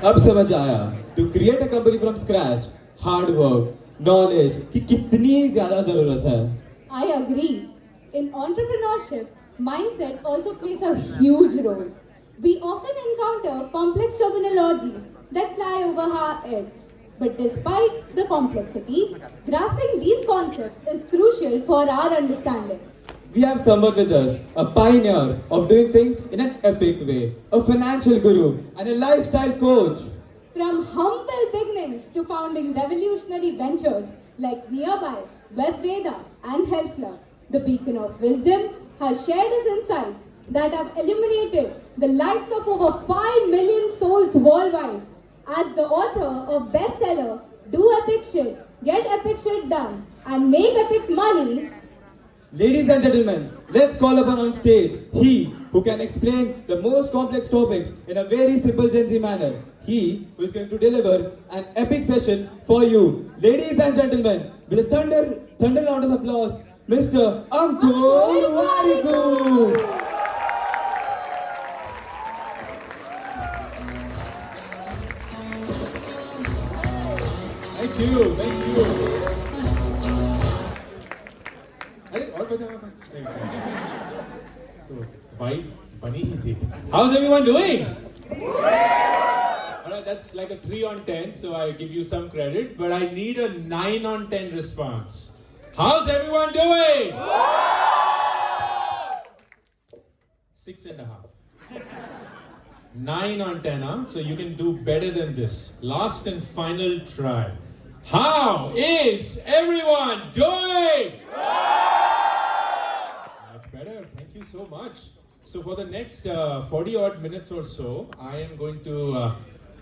अब समझ आया to create a company from scratch, hard work, knowledge की कितनी ज़्यादा ज़रूरत है. I agree. In entrepreneurship, mindset also plays a huge role. We often encounter complex terminologies that fly over our heads. But despite the complexity, grasping these concepts is crucial for our understanding. We have someone with us, a pioneer of doing things in an epic way, a financial guru and a lifestyle coach. From humble beginnings to founding revolutionary ventures like Nearby, WebVeda and Health Club, the Beacon of Wisdom has shared his insights that have illuminated the lives of over 5 million souls worldwide. As the author of bestseller Do Epic Shit, Get Epic Shit Done and Make Epic Money, ladies and gentlemen, let's call upon on stage he who can explain the most complex topics in a very simple Gen Z manner. He who is going to deliver an epic session for you. Ladies and gentlemen, with a thunder round of applause, Mr. Ankur Warikoo. Thank you. अरे और बजाना था. तो vibe बनी ही थी. How's everyone doing? Alright, that's like a 3 on 10, so I give you some credit, but I need a 9 on 10 response. How's everyone doing? 6.5. 9 on 10, huh? So you can do better than this. Last and final try. How is everyone doing? Much better. Thank you so much. So for the next 40 odd minutes or so, I am going to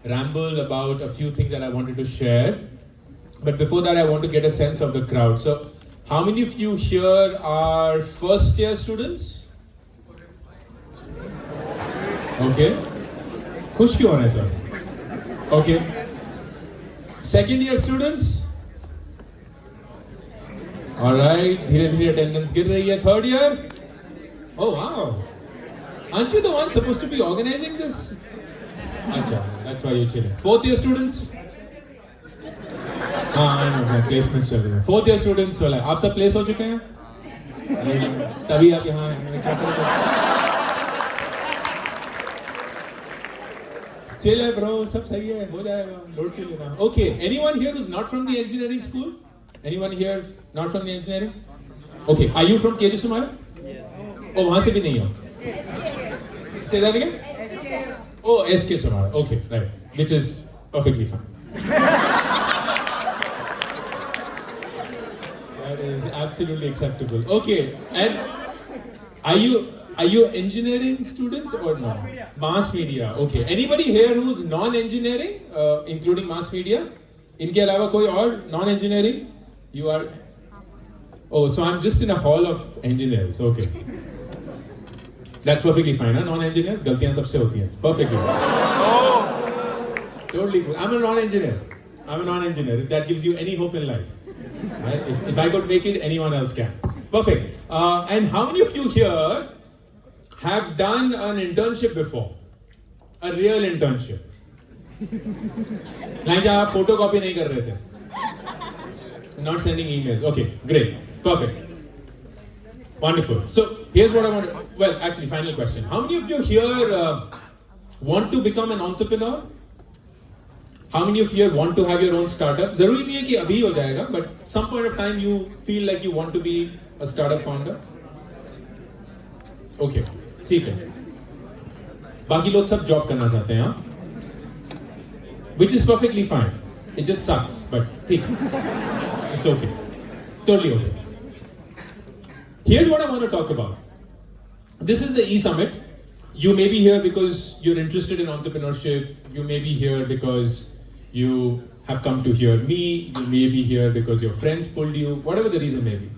ramble about a few things that I wanted to share. But before that, I want to get a sense of the crowd. So how many of you here are first year students? Okay. खुश क्यों हो रहे हैं sir? Okay. Second year students? Alright, धीरे धीरे attendance गिर रही है. Third year? Oh wow. Aren't you the one supposed to be organizing this? अच्छा, that's why you're chilling. Fourth year students? हाँ, I know, placements चल रहे हैं. Fourth year students वाला, आप सब place हो चुके हैं? तभी आप यहाँ हैं. क्या करेंगे? Chill hai bro, sab sahi hai, ho jayega, load ke lena. Okay, anyone here who's not from the engineering school? Anyone here not from the engineering? Okay, are you from KG Somaiya? Yes. Oh, wahan se bhi nahi ho. Say that again? Oh, SK Somaiya. Okay, right. Which is perfectly fine. That is absolutely acceptable. Okay, and are you engineering students or no? Mass media. Okay. Anybody here who's non-engineering, including mass media? इनके अलावा कोई और non-engineering? You are. Oh, so I'm just in a hall of engineers. Okay. That's perfectly fine. Huh? Non-engineers, गलतियाँ सबसे होती हैं. It's perfectly fine. Totally cool. I'm a non-engineer. If that gives you any hope in life, right? If I could make it, anyone else can. Perfect. And how many of you here have done an internship before? A real internship. Like जहाँ आप photocopy नहीं कर रहे थे. Not sending emails. Okay, great. Perfect. Wonderful. So here's what I want to, well, actually, final question. How many of you here want to become an entrepreneur? How many of you here want to have your own startup? जरूरी नहीं है कि अभी हो जाएगा, but some point of time you feel like you want to be a startup founder. Okay. ठीक है. बाकी लोग सब जॉब करना चाहते हैं, हाँ? Which is perfectly fine. It just sucks, but ठीक. It's okay. Totally okay. Here's what I want to talk about. This is the E-Summit. You may be here because you're interested in entrepreneurship. You may be here because you have come to hear me. You may be here because your friends pulled you. Whatever the reason may be.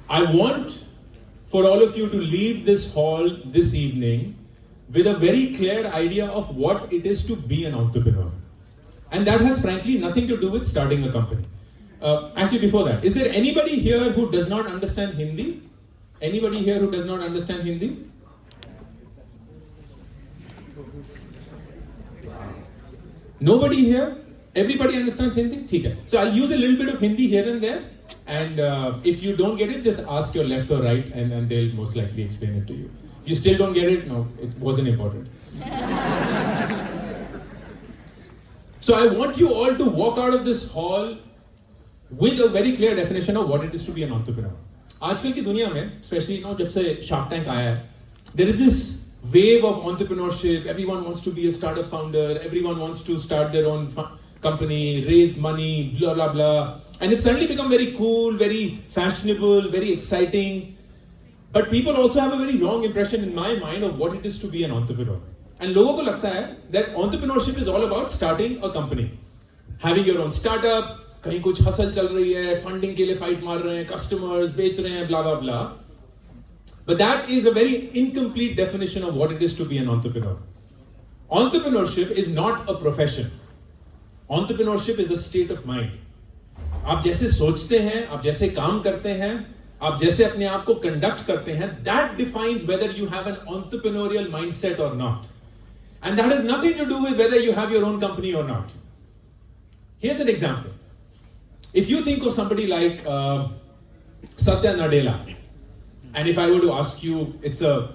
I want for all of you to leave this hall this evening with a very clear idea of what it is to be an entrepreneur. And that has frankly nothing to do with starting a company. Actually, before that, is there anybody here who does not understand Hindi? Anybody here who does not understand Hindi? Nobody here? Everybody understands Hindi? ठीक है. So I'll use a little bit of Hindi here and there. And if you don't get it, just ask your left or right and they'll most likely explain it to you. If you still don't get it, no, it wasn't important. So I want you all to walk out of this hall with a very clear definition of what it is to be an entrepreneur. आजकल की दुनिया में, especially जब से Shark Tank आया है, there is this wave of entrepreneurship. Everyone wants to be a startup founder. Everyone wants to start their own company, raise money, blah blah blah. And it's suddenly become very cool, very fashionable, very exciting. But people also have a very wrong impression in my mind of what it is to be an entrepreneur. And लोगों को लगता है that entrepreneurship is all about starting a company, having your own startup, कहीं कुछ hustle चल रही है, funding के लिए फाइट मार रहे हैं, कस्टमर्स बेच रहे हैं, blah blah blah. But that is a very incomplete definition of what it is to be an entrepreneur. Entrepreneurship is not a profession. Entrepreneurship is a state of mind. आप जैसे सोचते हैं, आप जैसे काम करते हैं, आप जैसे अपने आप को कंडक्ट करते हैं, that defines whether you have an entrepreneurial mindset or not. And that has nothing to do with whether you have your own company or not. Here's an example. If you think of somebody like Satya Nadella, and if I were to ask you, it's a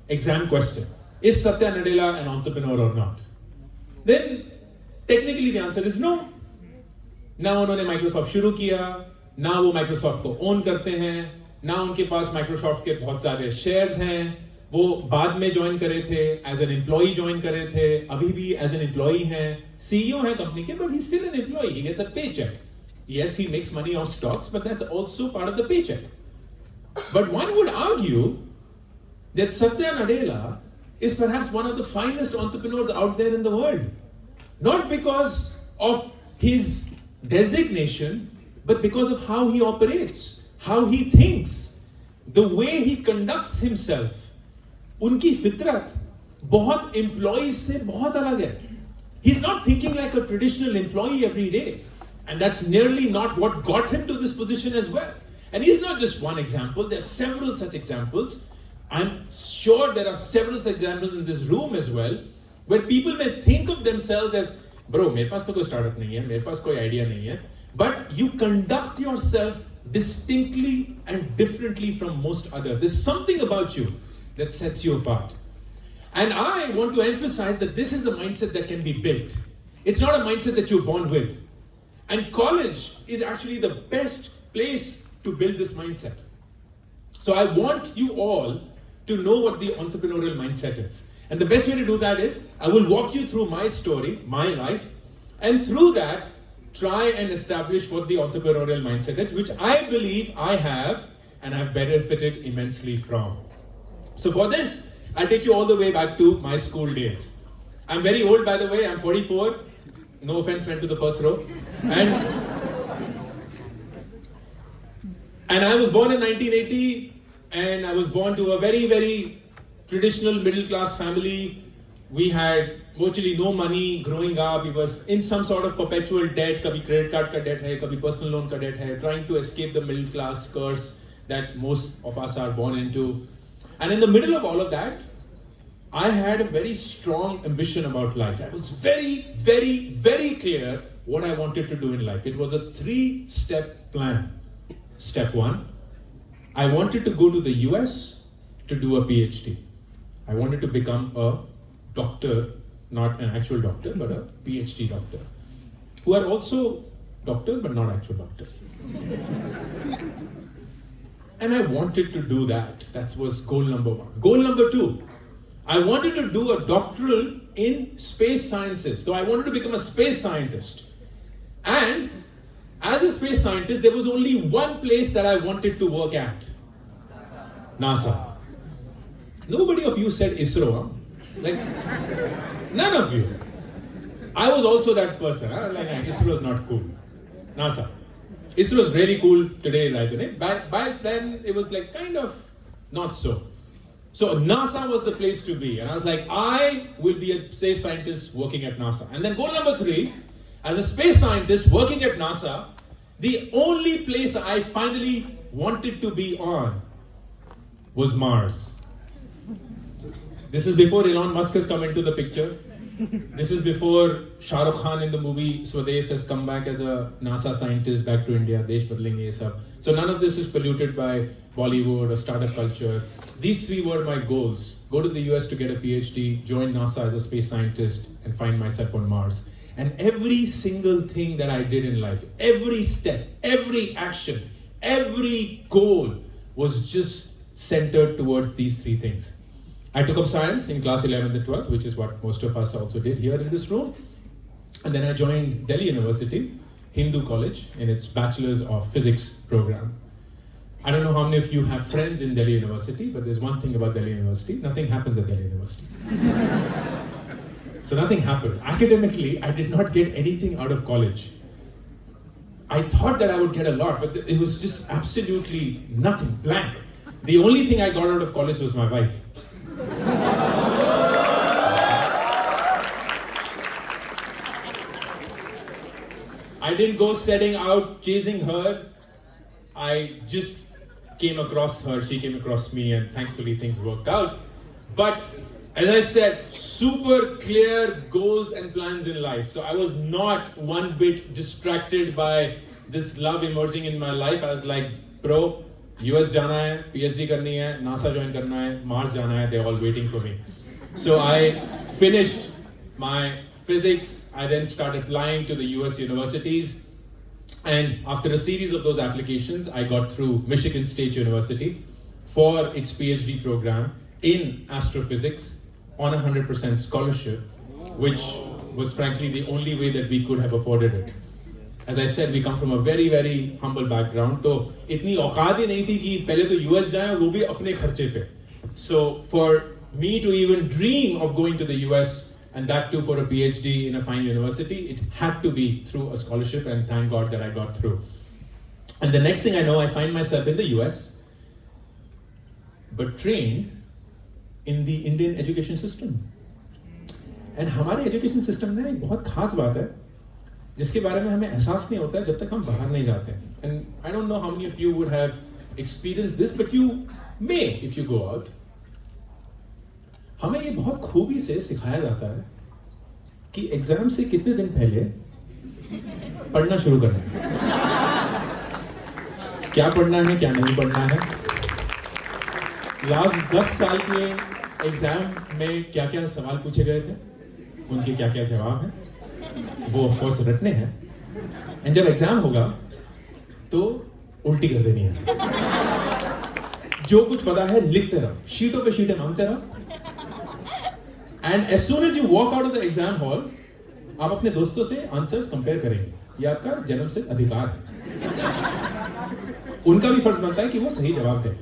exam question, is Satya Nadella an entrepreneur or not? Then technically the answer is no. ना उन्होंने Microsoft शुरू किया, ना वो Microsoft को own करते हैं, ना उनके पास Microsoft के बहुत सारे shares हैं, वो बाद में join करे थे, as an employee join करे थे, अभी भी as an employee हैं, CEO है company के, but he's still an employee, he gets a paycheck. Yes, he makes money off stocks, but that's also part of the paycheck. But one would argue that Satya Nadella is perhaps one of the finest entrepreneurs out there in the world. Not because of his designation, but because of how he operates, how he thinks, the way he conducts himself. उनकी फितरत बहुत employees से बहुत अलग है. He's not thinking like a traditional employee every day. And that's nearly not what got him to this position as well. And he's not just one example, there are several such examples. I'm sure there are several such examples in this room as well, where people may think of themselves as, bro, मेरे पास तो कोई startup नहीं है, मेरे पास कोई idea नहीं है, but you conduct yourself distinctly and differently from most others. There's something about you that sets you apart. And I want to emphasize that this is a mindset that can be built. It's not a mindset that you're born with. And college is actually the best place to build this mindset. So I want you all to know what the entrepreneurial mindset is. And the best way to do that is, I will walk you through my story, my life, and through that, try and establish what the entrepreneurial mindset is, which I believe I have and have benefited immensely from. So for this, I'll take you all the way back to my school days. I'm very old, by the way, I'm 44. No offense meant to the first row. And I was born in 1980, and I was born to a very, very traditional middle class family. We had virtually no money growing up. We were in some sort of perpetual debt. Kabhi credit card ka debt hai, kabhi personal loan ka debt hai, trying to escape the middle class curse that most of us are born into. And in the middle of all of that, I had a very strong ambition about life. I was very, very, very clear what I wanted to do in life. It was a 3-step plan. Step 1, I wanted to go to the US to do a PhD. I wanted to become a doctor, not an actual doctor, but a PhD doctor, who are also doctors, but not actual doctors. And I wanted to do that. That was goal number 1. Goal number 2, I wanted to do a doctoral in space sciences. So I wanted to become a space scientist. And as a space scientist, there was only one place that I wanted to work at. NASA. Nobody of you said ISRO, huh? Like, none of you. I was also that person, huh? Like, ISRO is not cool. NASA. ISRO is really cool today, right? Back then, it was like kind of not so. So NASA was the place to be. And I was like, I will be a space scientist working at NASA. And then goal number 3, as a space scientist working at NASA, the only place I finally wanted to be on was Mars. This is before Elon Musk has come into the picture. This is before Shah Rukh Khan in the movie Swades has come back as a NASA scientist back to India. Desh badlenge ye sab. So none of this is polluted by Bollywood or startup culture. These three were my goals. Go to the US to get a PhD, join NASA as a space scientist, and find myself on Mars. And every single thing that I did in life, every step, every action, every goal was just centered towards these three things. I took up science in class 11th and 12th, which is what most of us also did here in this room. And then I joined Delhi University, Hindu College, in its Bachelor's of Physics program. I don't know how many of you have friends in Delhi University, but there's one thing about Delhi University, nothing happens at Delhi University. So nothing happened. Academically, I did not get anything out of college. I thought that I would get a lot, but it was just absolutely nothing, blank. The only thing I got out of college was my wife. I didn't go setting out chasing her. I just came across her, she came across me, and thankfully things worked out. But as I said, super clear goals and plans in life. So I was not one bit distracted by this love emerging in my life. I was like, bro, US जाना है, PhD करनी है, NASA join करना है, Mars जाना है, they're all waiting for me. So I finished my physics. I then started applying to the US universities. And after a series of those applications, I got through Michigan State University for its PhD program in astrophysics on a 100% scholarship, which was frankly the only way that we could have afforded it. As I said, we come from a very, very humble background. तो इतनी औकात ही नहीं थी कि पहले तो US जाएं और वो भी अपने खर्चे पे. So for me to even dream of going to the US, and that too for a PhD in a fine university, it had to be through a scholarship, and thank God that I got through. And the next thing I know, I find myself in the US, but trained in the Indian education system. And हमारे education system में एक बहुत खास बात है, जिसके बारे में हमें एहसास नहीं होता है जब तक हम बाहर नहीं जाते हैं. And I don't know how many of you would have experienced this, but you may if you go out. हमें ये बहुत खूबी से सिखाया जाता है कि एग्जाम से कितने दिन पहले पढ़ना शुरू करना है, क्या पढ़ना है क्या नहीं पढ़ना है, लास्ट 10 साल के एग्जाम में क्या क्या सवाल पूछे गए थे, उनके क्या क्या जवाब हैं, वो ऑफ कोर्स रटने हैं. एंड जब एग्जाम होगा तो उल्टी कर देनी है. जो कुछ पता है लिखते रहो, शीटों पे शीटें मांगते रहो. And as soon as you walk out of the exam hall, आप अपने दोस्तों से आंसर्स कंपेयर करेंगे. ये आपका जन्म से अधिकार है. उनका भी फर्ज बनता है कि वो सही जवाब दें.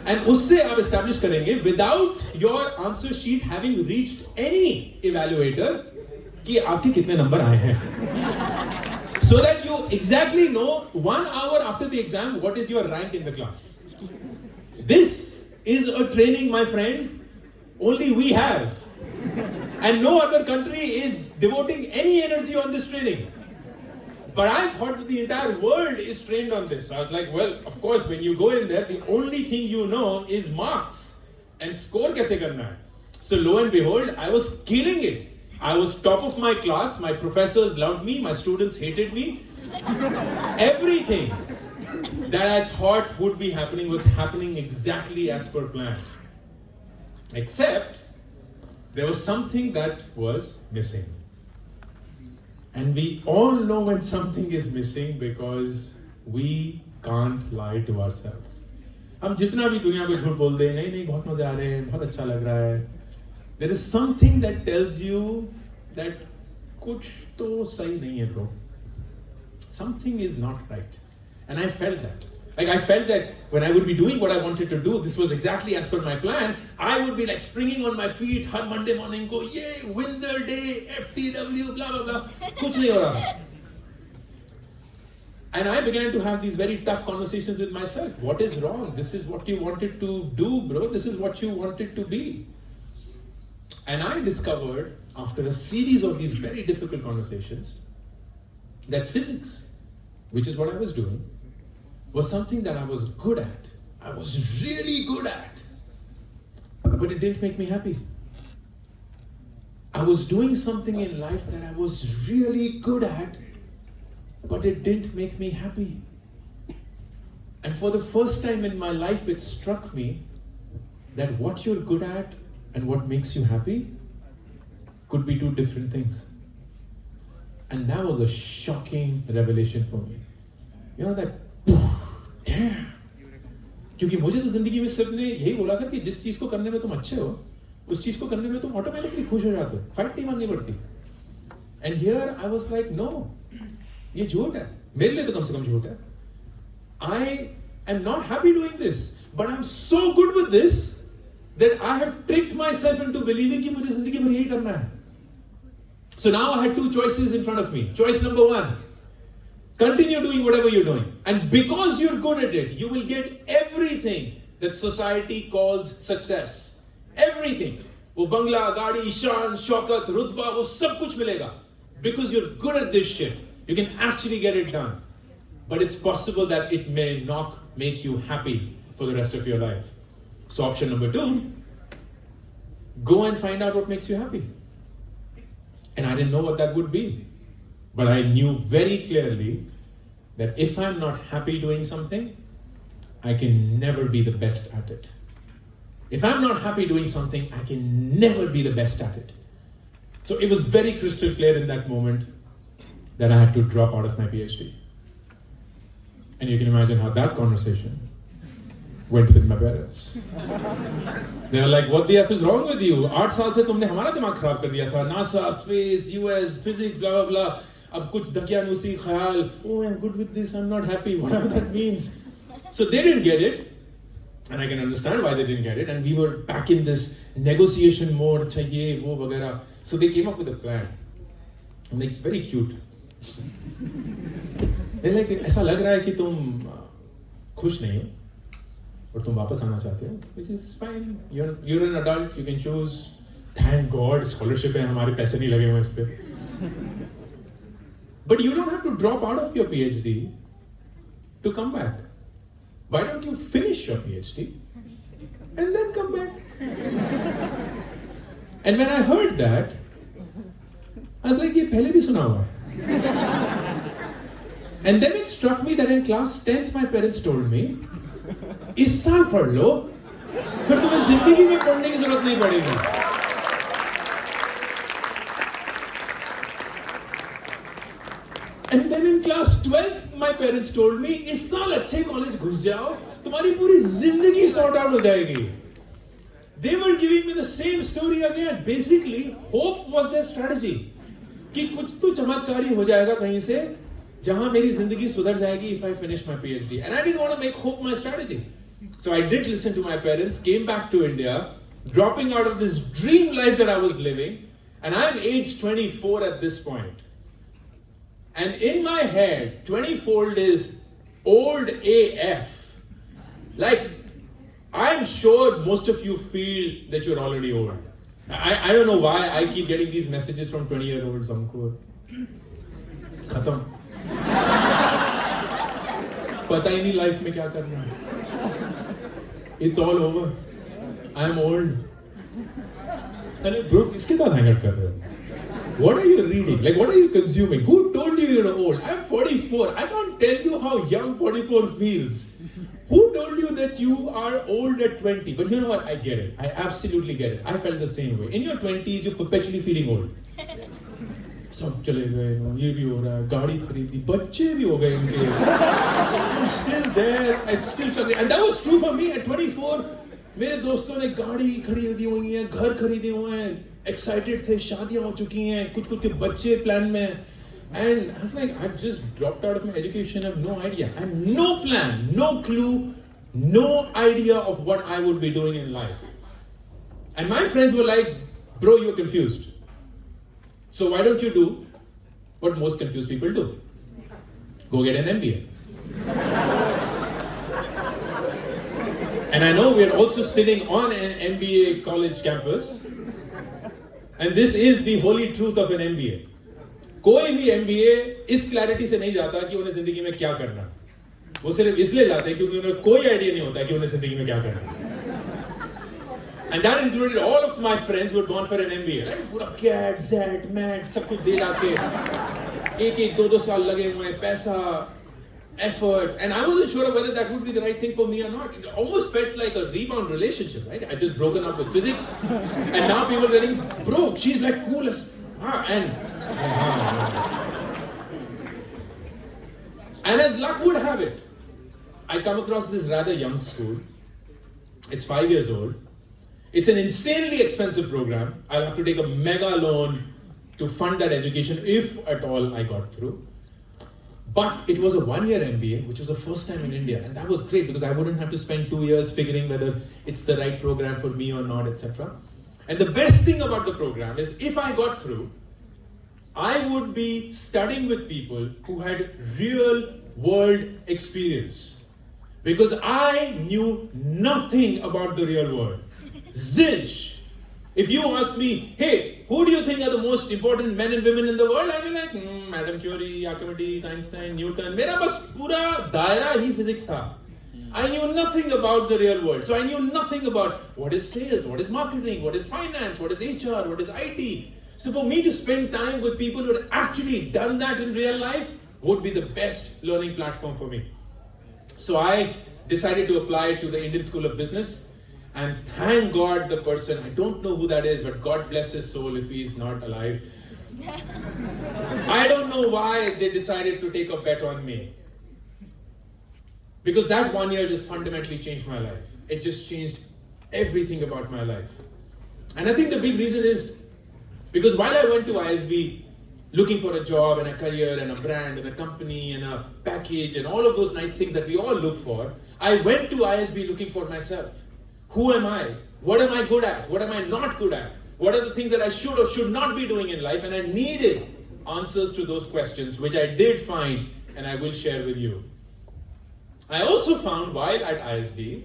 एंड उससे आप एस्टैब्लिश करेंगे without your answer sheet having reached any evaluator कि आपके कितने नंबर आए हैं. So that you exactly know 1 hour after the exam what is your rank in the class. This is a training, my friend, only we have. And no other country is devoting any energy on this training. But I thought that the entire world is trained on this. I was like, well, of course, when you go in there, the only thing you know is marks and score kaise karna hai. So lo and behold, I was killing it. I was top of my class, my professors loved me, my students hated me. Everything that I thought would be happening was happening exactly as per plan. Except, there was something that was missing. And we all know when something is missing because we can't lie to ourselves. हम जितना भी दुनिया को झूठ बोल दे, नहीं नहीं बहुत मजे आ रहे हैं, बहुत अच्छा लग रहा है. There is something that tells you that कुछ तो सही नहीं है, bro. Something is not right. And I felt that. Like I felt that when I would be doing what I wanted to do, this was exactly as per my plan. I would be like springing on my feet her Monday morning को, yeah, winter day, FTW, blah blah blah. कुछ नहीं हो रहा. And I began to have these very tough conversations with myself. What is wrong? This is what you wanted to do, bro. This is what you wanted to be. And I discovered, after a series of these very difficult conversations, that physics, which is what I was doing, was something that I was good at. I was really good at. But it didn't make me happy. I was doing something in life that I was really good at, but it didn't make me happy. And for the first time in my life, it struck me that what you're good at and what makes you happy could be two different things. And that was a shocking revelation for me. You know that, damn. क्योंकि मुझे तो जिंदगी में सिर्फ ने यही बोला था कि जिस चीज को करने में तुम अच्छे हो, उस चीज को करने में तुम ऑटोमेटिकली खुश हो जाते हो, फाइट नहीं माननी पड़ती. And here I was like no, ये झूठ है, मेरे लिए तो कम से कम झूठ है. I am not happy doing this, but I am so good with this that I have tricked my self into believing कि मुझे जिंदगी भर यही करना है. So now I had two choices in front of me. Choice number one, continue doing whatever you're doing. And because you're good at it, you will get everything that society calls success. Everything. वो बंगला, गाड़ी, शान, शौकत, रुतबा, वो सब कुछ मिलेगा. Because you're good at this shit, you can actually get it done. But it's possible that it may not make you happy for the rest of your life. So option number two, go and find out what makes you happy. And I didn't know what that would be. But I knew very clearly that if I'm not happy doing something, I can never be the best at it. If I'm not happy doing something, I can never be the best at it. So it was very crystal clear in that moment that I had to drop out of my PhD. And you can imagine how that conversation went with my parents. They were like, what the F is wrong with you? 8 साल से तुमने हमारा दिमाग खराब कर दिया था. NASA, space, US, physics, blah, blah, blah. अब कुछ दकियानुसी ख्याल. Oh, I'm good with this, I'm not happy. Whatever that means. So they didn't get it. And I can understand why they didn't get it. And we were back in this negotiation mode. चाहिए, वो वगैरह. So they came up with a plan. I'm like, very cute. They're like, ऐसा लग रहा है कि तुम खुश नहीं हो. और तुम वापस आना चाहते हो, which is fine. You're an adult, you can choose. Thank God, scholarship है, हमारे पैसे नहीं लगे हुए इस पे. But you don't have to drop out of your PhD to come back. Why don't you finish your PhD and then come back? And when I heard that, I was like, ये पहले भी सुना हुआ है. And then it struck me that in class 10th, my parents told me, इस साल पढ़ लो, फिर तुम्हें जिंदगी में पढ़ने की जरूरत नहीं पड़ेगी. And then in class 12th, my parents told me, इस साल अच्छे कॉलेज घुस जाओ, तुम्हारी पूरी जिंदगी सॉर्ट आउट हो जाएगी. They were giving me the same story again. Basically, hope was their strategy. कि कुछ तो चमत्कारी हो जाएगा कहीं से, जहां मेरी जिंदगी सुधर जाएगी if I finish my PhD. And I didn't want to make hope my strategy. So I did listen to my parents, came back to India, dropping out of this dream life that I was living, and I'm age 24 at this point. And in my head, 24 is old AF. Like, I'm sure most of you feel that you're already old. I don't know why I keep getting these messages from 20-year-olds, Ankur. Khatam. पता ही नहीं life में क्या करना है. It's all over. I'm old. अरे bro, किसके साथ hang out कर रहे हो? What are you reading? Like, what are you consuming? Who told you you're old? I'm 44. I can't tell you how young 44 feels. Who told you that you are old at 20? But you know what? I get it. I absolutely get it. I felt the same way. In your 20s, you're perpetually feeling old. सब चले गए, ये भी हो रहा है, गाड़ी खरीदी, बच्चे भी हो गए इनके. I'm still there. I'm still struggling. And that was true for me at 24. मेरे दोस्तों ने गाड़ी खरीदी हुई है, घर खरीदे हुए हैं, excited थे, शादियां हो चुकी हैं, कुछ के बच्चे प्लान में. And I was like, I've just dropped out of my education. I have no idea. I have no plan, no clue, no idea of what I would be doing in life. And my friends were like, bro, you're confused. So why don't you do what most confused people do? Go get an MBA. And I know we're also sitting on an MBA college campus. And this is the holy truth of an MBA. कोई भी MBA इस clarity से नहीं जाता कि उन्हें जिंदगी में क्या करना. वो सिर्फ इसलिए जाते हैं क्योंकि उन्हें कोई आइडिया नहीं होता कि उन्हें जिंदगी में क्या करना. And that included all of my friends who had gone for an MBA. Like, पूरा CAT, ZET, MET, सब कुछ दे डाके, एक 2 साल लगे हुए, पैसा, effort, and I wasn't sure of whether that would be the right thing for me or not. It almost felt like a rebound relationship, right? I just broken up with physics, and now people are telling, bro, she's like cool as, and as luck would have it, I come across this rather young school. It's 5 years old. It's an insanely expensive program. I'll have to take a mega loan to fund that education if at all I got through. But it was a 1-year MBA, which was the first time in India. And that was great because I wouldn't have to spend 2 years figuring whether it's the right program for me or not, etc. And the best thing about the program is if I got through, I would be studying with people who had real world experience. Because I knew nothing about the real world. Zilch. If you ask me, hey, who do you think are the most important men and women in the world? I'll be like, Madam Curie, Archimedes, Einstein, Newton. Mera bas pura daira hi physics tha. I knew nothing about the real world. So I knew nothing about what is sales, what is marketing, what is finance, what is HR, what is IT. So for me to spend time with people who had actually done that in real life would be the best learning platform for me. So I decided to apply to the Indian School of Business. And thank God the person, I don't know who that is, but God bless his soul if he's not alive. I don't know why they decided to take a bet on me. Because that 1 year just fundamentally changed my life. It just changed everything about my life. And I think the big reason is because while I went to ISB looking for a job and a career and a brand and a company and a package and all of those nice things that we all look for, I went to ISB looking for myself. Who am I? What am I good at? What am I not good at? What are the things that I should or should not be doing in life? And I needed answers to those questions, which I did find and I will share with you. I also found while at ISB,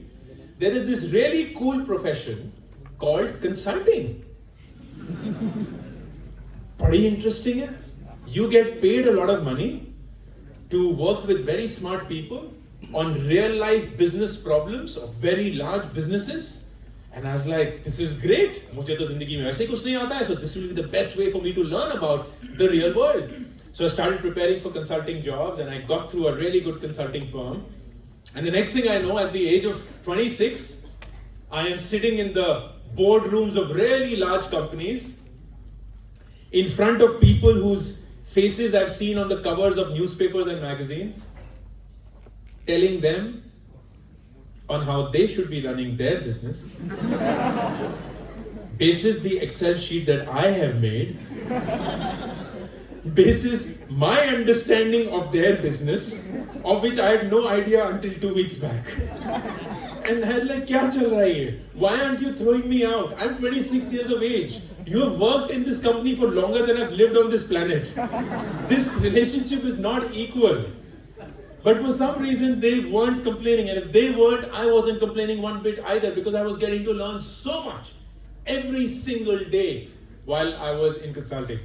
there is this really cool profession called consulting. Pretty interesting, eh? You get paid a lot of money to work with very smart people on real life business problems of very large businesses. And I was like, this is great. Mujhe to zindagi mein aise kuch nahi aata hai, so this will be the best way for me to learn about the real world. So I started preparing for consulting jobs and I got through a really good consulting firm. And the next thing I know, at the age of 26, I am sitting in the boardrooms of really large companies in front of people whose faces I've seen on the covers of newspapers and magazines, telling them on how they should be running their business, basis the Excel sheet that I have made, basis my understanding of their business, of which I had no idea until 2 weeks back. And I was like, kya chal raha hai? Why aren't you throwing me out? I'm 26 years of age. You have worked in this company for longer than I've lived on this planet. This relationship is not equal. But for some reason, they weren't complaining. And if they weren't, I wasn't complaining one bit either because I was getting to learn so much every single day while I was in consulting.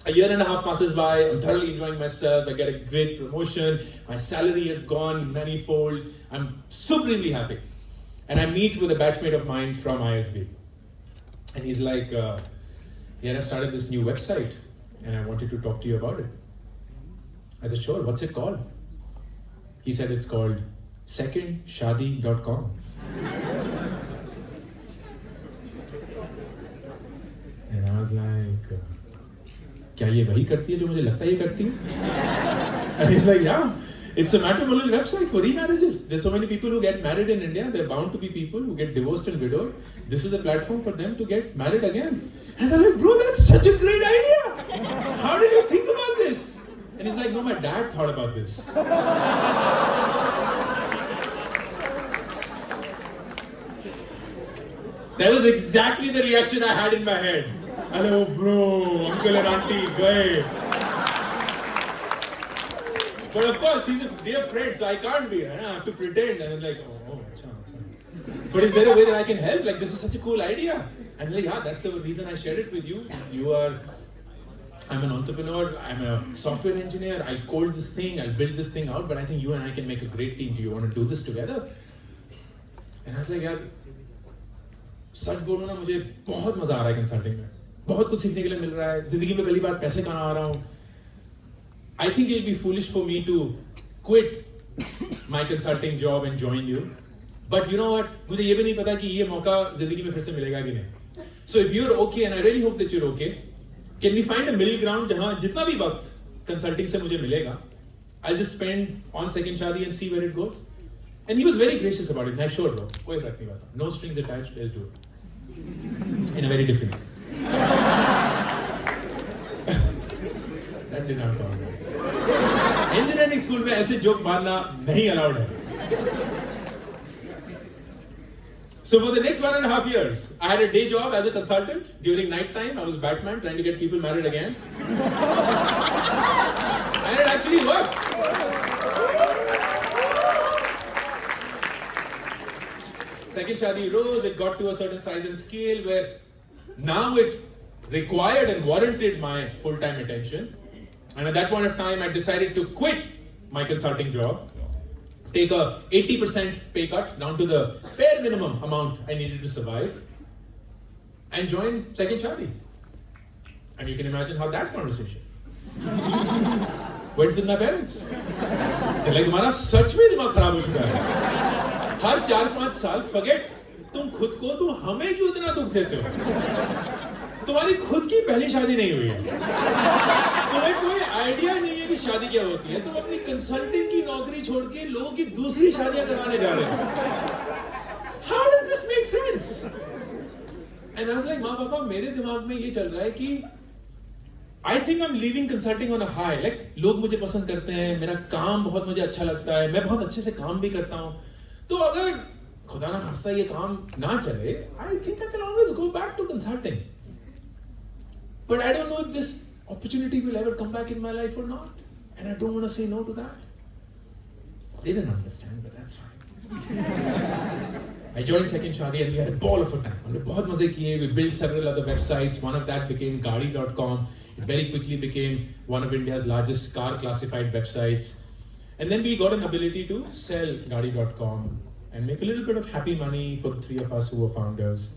A year and a half passes by, I'm thoroughly enjoying myself, I get a great promotion, my salary has gone manifold, I'm supremely happy. And I meet with a batchmate of mine from ISB. And he's like, yeah, I started this new website and I wanted to talk to you about it. I said, sure, what's it called? He said it's called secondshadi.com. And I was like, क्या ये वही करती है जो मुझे लगता है ये करती है? And he's like, yeah, it's a matrimonial website for remarriages. There's so many people who get married in India. They're bound to be people who get divorced and widowed. This is a platform for them to get married again. And I'm like, bro, that's such a great idea. How did you think about this? And he's like, no, my dad thought about this. That was exactly the reaction I had in my head. I was like, oh bro, uncle and auntie, gaye. But of course, he's a dear friend, so I can't be. I have to pretend. And I'm like, oh, acha. But is there a way that I can help? Like, this is such a cool idea. And like, yeah, that's the reason I shared it with you. I'm an entrepreneur, I'm a software engineer, I'll code this thing, I'll build this thing out, but I think you and I can make a great team. Do you want to do this together? And I was like, yeah, सच बोलूं ना, मुझे बहुत मजा आ रहा है consulting में, बहुत कुछ सीखने के लिए मिल रहा है, जिंदगी में पहली बार पैसे कमा रहा हूँ. I think it'll be foolish for me to quit my consulting job and join you. But you know what? मुझे ये भी नहीं पता कि ये मौका जिंदगी में फिर से मिलेगा कि नहीं. So if you're okay, and I really hope that you're okay, can we find a middle ground जहाँ जितना भी वक्त consulting से मुझे मिलेगा, I'll just spend on second शादी and see where it goes. And he was very gracious about it. मैं sure bro, कोई फर्क नहीं पड़ता. No strings attached. Let's do it. In a very different way. That did not go well. Engineering school में ऐसे joke मारना नहीं allowed है. So for the next 1.5 years, I had a day job as a consultant. During night time, I was Batman trying to get people married again. And it actually worked. Second shadi rose, it got to a certain size and scale where now it required and warranted my full-time attention. And at that point of time, I decided to quit my consulting job, take a 80% pay cut down to the bare minimum amount I needed to survive, and join Second Shadi. And you can imagine how that conversation went with my parents. They're like, तुम्हारा सच में दिमाग खराब हो चुका है. हर 4-5 साल forget तुम खुद को, तुम हमें क्यों इतना दुख देते हो? तुम्हारी खुद की पहली शादी नहीं हुई है, तुम्हें कोई आइडिया नहीं है कि शादी क्या होती है, तुम अपनी कंसल्टिंग की नौकरी छोड़ के लोगों की दूसरी शादियां करवाने जा रहे हो. How does this make sense? And I was like, माँ पापा, मेरे दिमाग में ये चल रहा है कि I think I'm leaving consulting on a high. Like लोग मुझे पसंद करते हैं, मेरा काम बहुत मुझे अच्छा लगता है, मैं बहुत अच्छे से काम भी करता हूँ. तो अगर खुदा ना खास्ता ये काम ना चले, I think I can always go back to consulting. But I don't know if this opportunity will ever come back in my life or not. And I don't want to say no to that. They didn't understand, but that's fine. I joined Second Shadi and we had a ball of a time. हमने बहुत मजे किए. We built several other websites. One of that became Gaadi.com. It very quickly became one of India's largest car classified websites. And then we got an ability to sell Gaadi.com and make a little bit of happy money for the three of us who were founders.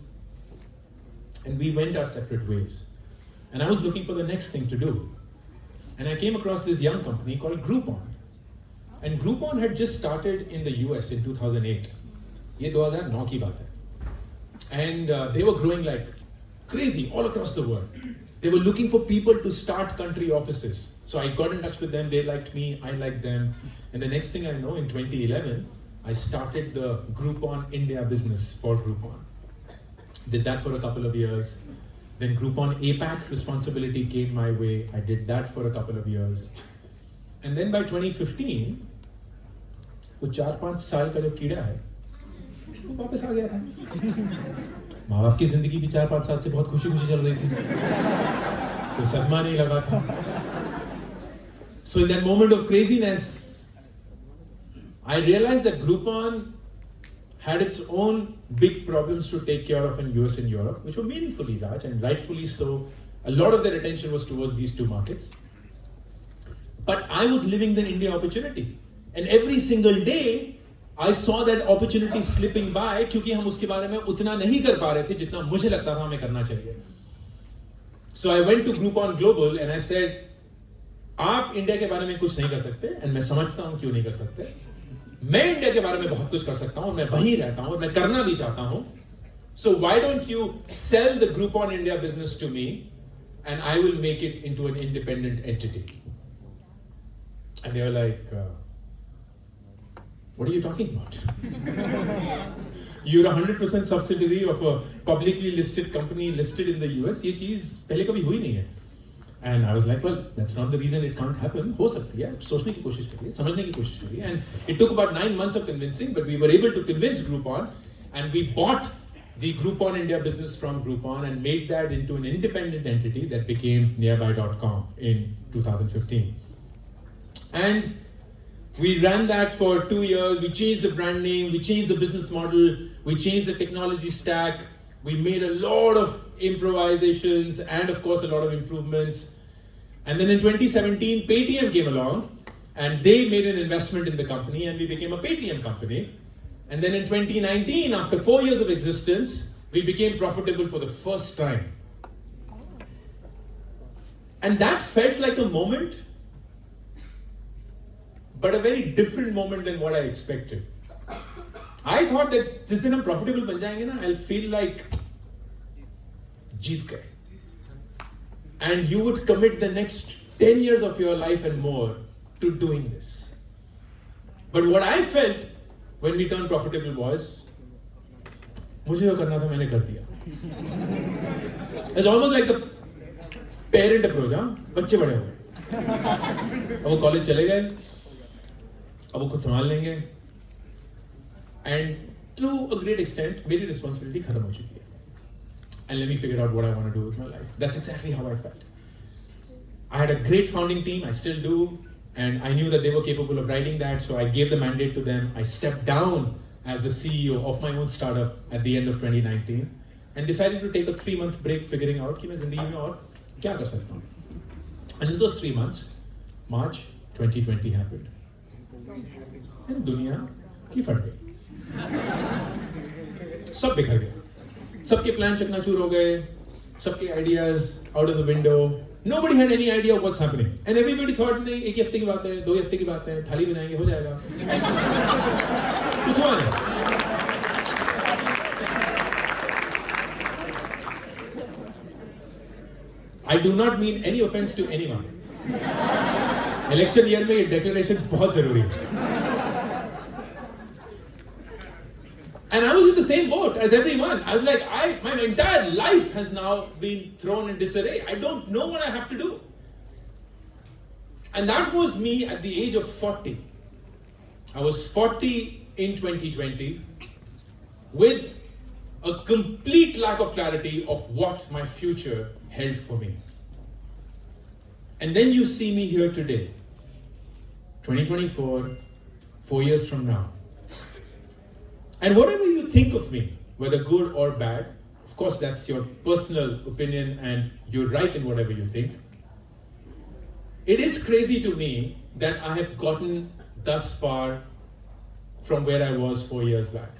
And we went our separate ways. And I was looking for the next thing to do. And I came across this young company called Groupon. And Groupon had just started in the US in 2008. ये 2009 की बात है. And they were growing like crazy all across the world. They were looking for people to start country offices. So I got in touch with them, they liked me, I liked them. And the next thing I know, in 2011, I started the Groupon India business for Groupon. Did that for a couple of years. Then Groupon APAC responsibility came my way. I did that for a couple of years. And then by 2015, वो 4-5 साल का जो कीड़ा है, वो वापस आ गया था. माँ बाप की जिंदगी भी 4-5 साल से बहुत खुशी खुशी चल रही थी. कोई सदमा नहीं लगा था. So in that moment of craziness, I realized that Groupon had its own big problems to take care of in US and Europe, which were meaningfully large and rightfully so. A lot of their attention was towards these two markets. But I was living the India opportunity. And every single day, I saw that opportunity slipping by क्योंकि हम उसके बारे में उतना नहीं कर पा रहे थे जितना मुझे लगता था हमें करना चाहिए. So I went to Groupon Global and I said, आप इंडिया के बारे में कुछ नहीं कर सकते, and मैं समझता हूँ क्यों नहीं कर सकते. मैं इंडिया के बारे में बहुत कुछ कर सकता हूँ, मैं वहीं रहता हूँ, मैं करना भी चाहता हूँ. So why don't you sell the Groupon India business to me and I will make it into an independent entity. And they were like, what are you talking about? You're 100% subsidiary of a publicly listed company listed in the US. ये चीज पहले कभी हुई नहीं है. And I was like, well, that's not the reason it can't happen. हो सकती है, सोचने की कोशिश करिए, समझने की कोशिश करिए. And it took about 9 months of convincing, but we were able to convince Groupon, and we bought the Groupon India business from Groupon and made that into an independent entity that became Nearby.com in 2015. And we ran that for 2 years. We changed the brand name, we changed the business model, we changed the technology stack. We made a lot of improvisations and of course a lot of improvements. And then in 2017, Paytm came along and they made an investment in the company and we became a Paytm company. And then in 2019, after 4 years of existence, we became profitable for the first time. And that felt like a moment, but a very different moment than what I expected. I thought that जिस दिन हम profitable बन जाएंगे ना, I'll feel like जीत गए. And you would commit the next 10 years of your life and more to doing this. But what I felt when we turned profitable was, मुझे जो करना था मैंने कर दिया. It's almost like the parent approach, हाँ? बच्चे बड़े हो गए. अब वो कॉलेज चले गए, अब वो खुद संभाल लेंगे. And to a great extent, मेरी responsibility खत्म हो चुकी है. And let me figure out what I want to do with my life. That's exactly how I felt. I had a great founding team, I still do, and I knew that they were capable of writing that, so I gave the mandate to them. I stepped down as the CEO of my own startup at the end of 2019 and decided to take a 3-month break figuring out कि मैं जिंदगी में और क्या कर सकता हूँ. And in those 3 months, March 2020 happened. And दुनिया की फट गई. सब बिखर गया. सबके प्लान चकनाचूर हो गए. सबके ideas out of the window. Nobody had any idea of what's happening. And everybody thought नहीं एक हफ्ते की बात है, 2 हफ्ते की बात है, थाली बनाएंगे हो जाएगा. कुछ हुआ नहीं. I do not mean any offense to anyone. Election year में ये declaration बहुत जरूरी है. And I was in the same boat as everyone. I was like, my entire life has now been thrown in disarray. I don't know what I have to do. And that was me at the age of 40. I was 40 in 2020 with a complete lack of clarity of what my future held for me. And then you see me here today, 2024, 4 years from now. And whatever you think of me, whether good or bad, of course that's your personal opinion and you're right in whatever you think. It is crazy to me that I have gotten thus far from where I was 4 years back.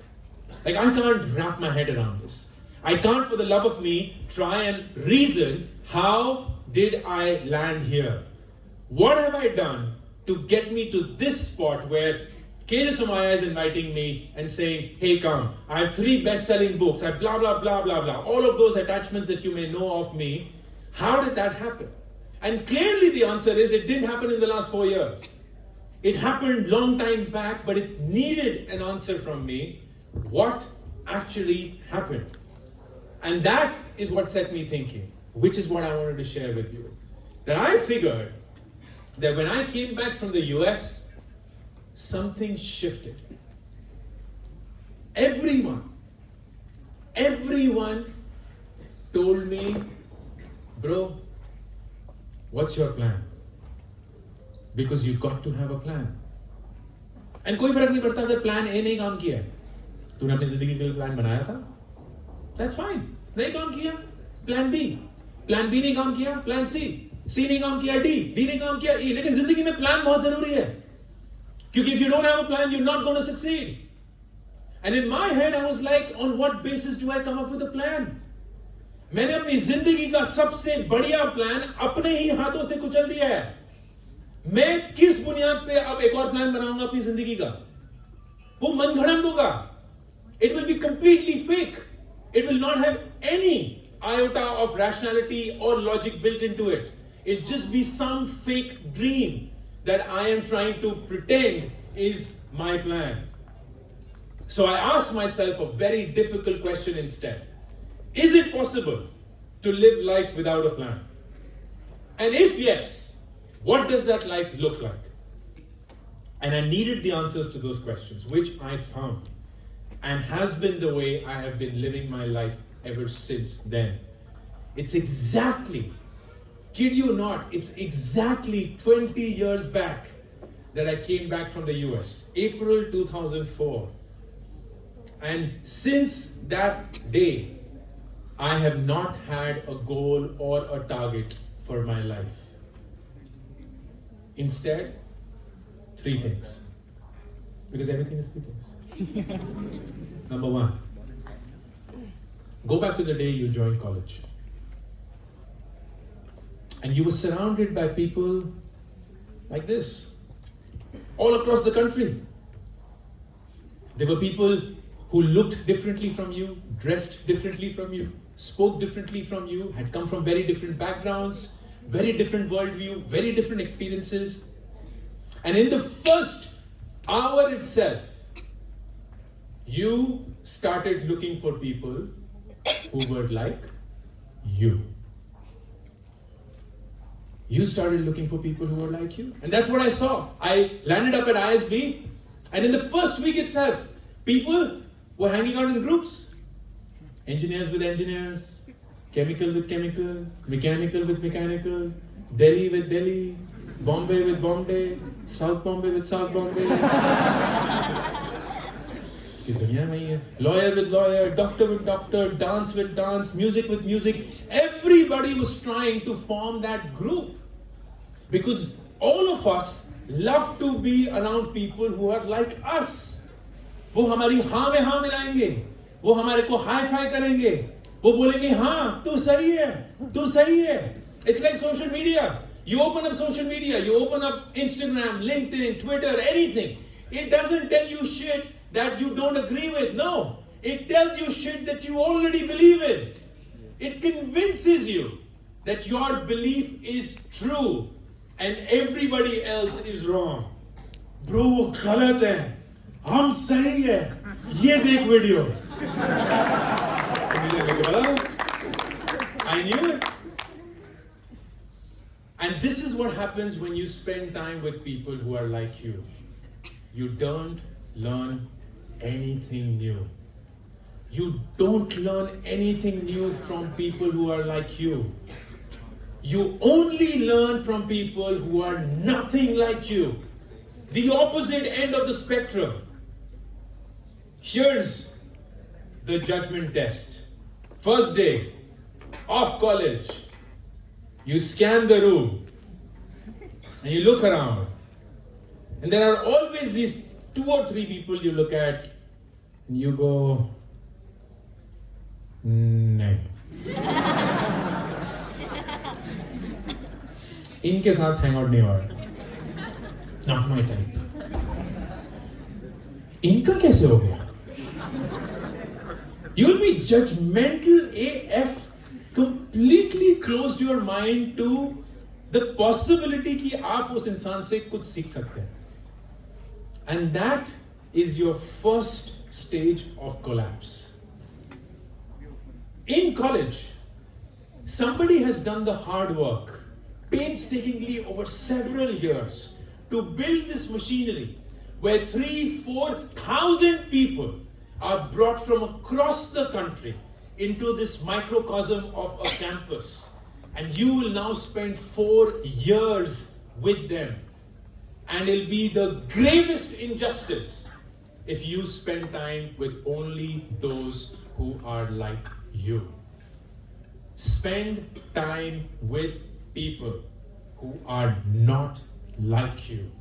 Like I can't wrap my head around this. I can't for the love of me try and reason how did I land here? What have I done to get me to this spot where Somaiya is inviting me and saying, hey, come, I have 3 best-selling books, I have blah, blah, blah, blah, blah, all of those attachments that you may know of me. How did that happen? And clearly the answer is it didn't happen in the last 4 years. It happened long time back, but it needed an answer from me. What actually happened? And that is what set me thinking, which is what I wanted to share with you. That I figured that when I came back from the US, something shifted. Everyone told me, bro, what's your plan? Because you got to have a plan. And कोई फर्क नहीं पड़ता अगर plan A नहीं काम किया है. तूने अपनी जिंदगी के लिए plan बनाया था? That's fine. नहीं काम किया, plan B. Plan B नहीं काम किया, plan C. C नहीं काम किया, D. D नहीं काम किया, E. लेकिन जिंदगी में plan बहुत जरूरी है. Because if you don't have a plan, you're not going to succeed. And in my head, I was like, on what basis do I come up with a plan? मैंने अपनी जिंदगी का सबसे बढ़िया प्लान अपने ही हाथों से कुचल दिया है. मैं किस बुनियाद पे अब एक और प्लान बनाऊंगा अपनी जिंदगी का? वो मनगढ़ंत होगा. It will be completely fake. It will not have any iota of rationality or logic built into it. It'll just be some fake dream that I am trying to pretend is my plan. So I asked myself a very difficult question instead. Is it possible to live life without a plan? And if yes, what does that life look like? And I needed the answers to those questions, which I found, and has been the way I have been living my life ever since then. It's exactly, kid you not, it's exactly 20 years back that I came back from the US, April 2004. And since that day, I have not had a goal or a target for my life. Instead, 3 things. Because everything is 3 things. Number 1, Go back to the day you joined college. And you were surrounded by people like this, all across the country. There were people who looked differently from you, dressed differently from you, spoke differently from you, had come from very different backgrounds, very different worldview, very different experiences. And in the first hour itself, you started looking for people who were like you. You started looking for people who were like you. And that's what I saw. I landed up at ISB, and in the first week itself, people were hanging out in groups. Engineers with engineers, chemical with chemical, mechanical with mechanical, Delhi with Delhi, Bombay with Bombay, South Bombay with South Bombay. Lawyer with lawyer, doctor with doctor, dance with dance, music with music. Everybody was trying to form that group because all of us love to be around people who are like us. वो हमारी हाँ में हाँ मिलाएंगे, वो हमारे को hi fi करेंगे, वो बोलेंगे हाँ तू सही है, तू सही है. It's like social media. You open up social media, you open up Instagram, LinkedIn, Twitter, anything. It doesn't tell you shit that you don't agree with. No, it tells you shit that you already believe in. It convinces you that your belief is true and everybody else is wrong. Bro, वो गलत है, हम सही है, ये देख video. I knew it. And this is what happens when you spend time with people who are like you. You don't learn anything new. You don't learn anything new from people who are like you. You only learn from people who are nothing like you. The opposite end of the spectrum. Here's the judgment test. First day of college, you scan the room and you look around. And there are always these 2 or 3 people you look at and you go, नहीं. इनके साथ hang out नहीं हो रहा. Not my type. इनका कैसे हो गया? You'll be judgmental AF. Completely closed your mind to the possibility कि आप उस इंसान से कुछ सीख सकते हैं. And that is your first stage of collapse. In college, somebody has done the hard work, painstakingly over several years, to build this machinery where 3,000-4,000 people are brought from across the country into this microcosm of a campus. And you will now spend 4 years with them. And it'll be the gravest injustice if you spend time with only those who are like you. Spend time with people who are not like you.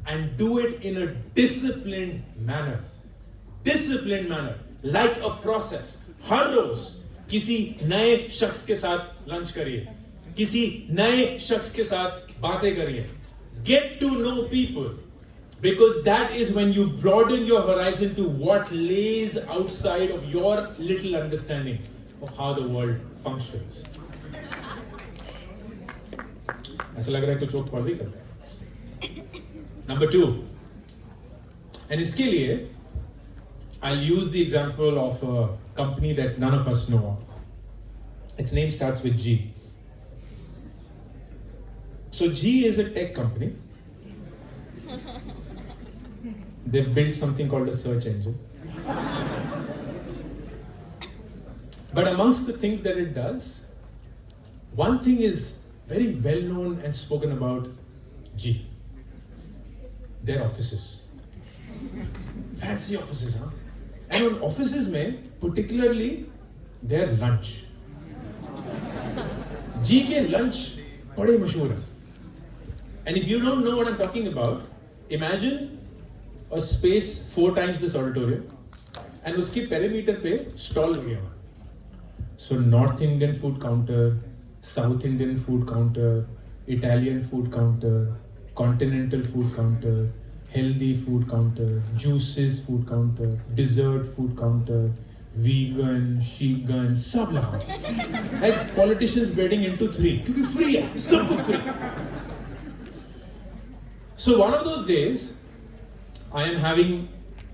And do it in a disciplined manner. Disciplined manner. Like a process. हर रोज किसी नए शख्स के साथ lunch करिए, किसी नए शख्स के साथ बातें करिए. Get to know people, because that is when you broaden your horizon to what lays outside of your little understanding of how the world functions. ऐसा लग रहा है कुछ लोग पढ़ भी कर रहे हैं. Number 2, and इसके लिए I'll use the example of a company that none of us know of. Its name starts with G. So G is a tech company. They've built something called a search engine. But amongst the things that it does, one thing is very well known and spoken about G. Their offices. Fancy offices, huh? And on offices में, particularly their lunch. G के lunch बड़े मशहूर हैं. And if you don't know what I'm talking about, imagine a space 4 times this auditorium, and उसकी perimeter पे stall लगे हुए. So North Indian food counter, South Indian food counter, Italian food counter, continental food counter, healthy food counter, juices food counter, dessert food counter, vegan, shegan, सब लगा. Like politicians breeding into 3 क्योंकि free है, सब कुछ free. So one of those days, I am having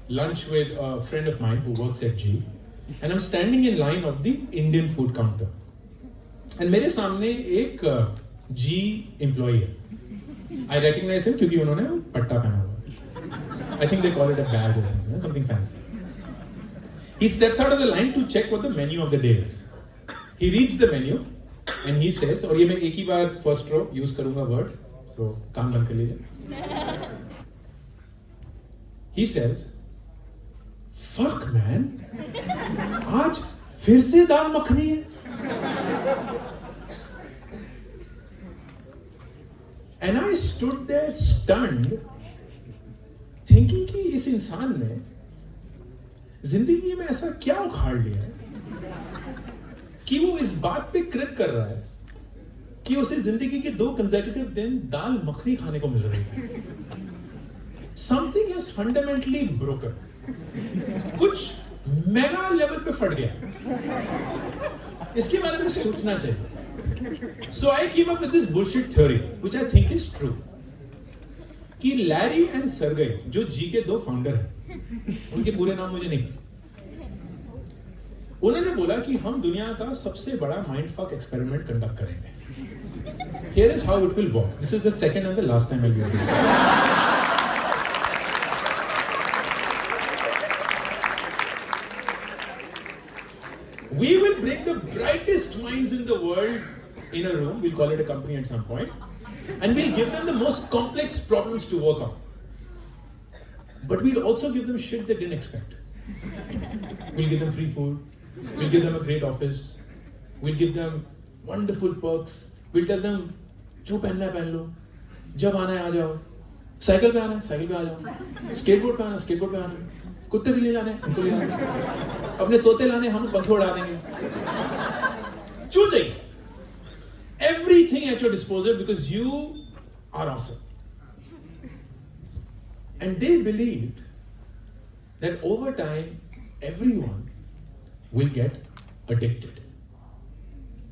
lunch with a friend of mine who works at G, and I'm standing in line of the Indian food counter. And मेरे सामने एक G employee है. I recognize him क्योंकि उन्होंने पट्टा पहना हुआ है. I think they call it a badge or something fancy. He steps out of the line to check what the menu of the day is. He reads the menu and he says, और ये मैं एक ही बार first row use करूँगा word, so काम बंद कर लीजिए. He says, fuck man, आज फिर से दाल मखनी है. And I stood there stunned, thinking कि इस इंसान ने जिंदगी में ऐसा क्या उखाड़ लिया है कि वो इस बात पे क्रिप कर रहा है कि उसे जिंदगी के 2 consecutive दिन दाल मखनी खाने को मिल रही है. Something has fundamentally broken. कुछ मेगा लेवल पे फट गया. इसके बारे में सोचना चाहिए. So I came up with this bullshit theory, which I think is true. कि लैरी एंड सर्गेई जो जी के 2 फाउंडर हैं, उनके पूरे नाम मुझे नहीं, उन्होंने बोला कि हम दुनिया का सबसे बड़ा माइंड फक एक्सपेरिमेंट कंडक्ट करेंगे. Here is how it will work. This is the second and the last time I'll use this. We will bring the brightest minds in the world in a room, we'll call it a company at some point, and we'll give them the most complex problems to work on. But we'll also give them shit they didn't expect. We'll give them free food, we'll give them a great office, we'll give them wonderful perks, we'll tell them, जो पहनना है पहन लो, जब आना है आ जाओ, cycle पे आना है साइकिल पे आ जाओ, स्केटबोर्ड पे आना है स्केटबोर्ड पे आ जाओ, कुत्ते भी ले लाने हैं उनको ले आना, अपने तोते लाने हम पंखे उड़ा देंगे. जो चाहिए, everything at your disposal because you are awesome. And they believed that over time everyone will get addicted.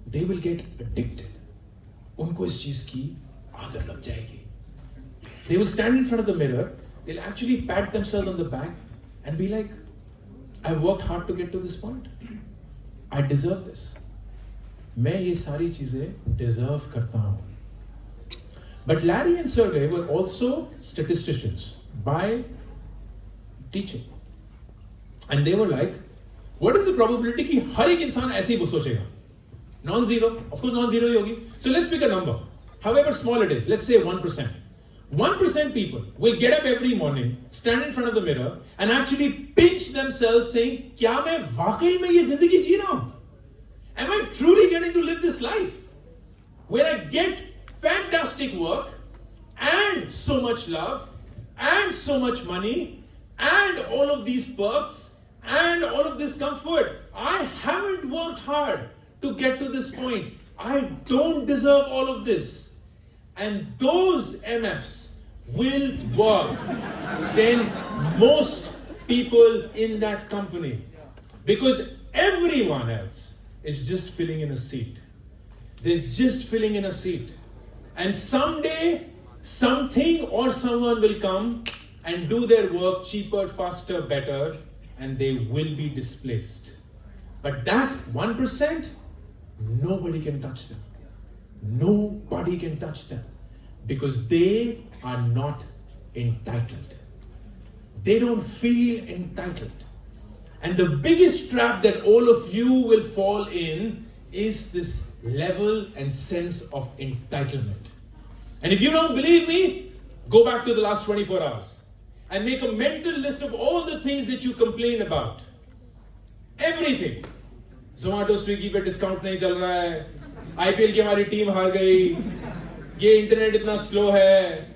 They will get addicted. उनको इस चीज की आदत लग जाएगी. They will stand in front of the mirror, they'll actually pat themselves on the back and be like, I worked hard to get to this point. I deserve this. मैं ये सारी चीजें deserve करता हूँ. But Larry and Sergey were also statisticians by teaching. And they were like, what is the probability कि हर एक इंसान ऐसे ही सोचेगा? Non-zero. Of course non-zero ही होगी. So let's pick a number. However small it is, let's say 1%. 1% people will get up every morning, stand in front of the mirror and actually pinch themselves saying, क्या मैं वाकई में ये जिंदगी जी रहा हूँ? Am I truly getting to live this life? Where I get fantastic work and so much love and so much money and all of these perks and all of this comfort. I haven't worked hard to get to this point. I don't deserve all of this. And those MFs will work than most people in that company. Because everyone else is just filling in a seat. They're just filling in a seat. And someday, something or someone will come and do their work cheaper, faster, better, and they will be displaced. But that 1%, nobody can touch them. Nobody can touch them. Because they are not entitled. They don't feel entitled. And the biggest trap that all of you will fall in is this level and sense of entitlement. And if you don't believe me, go back to the last 24 hours and make a mental list of all the things that you complain about. Everything. Zomato, Swiggy पे discount नहीं चल रहा है, IPL की हमारी team हार गई, ये इंटरनेट इतना स्लो है,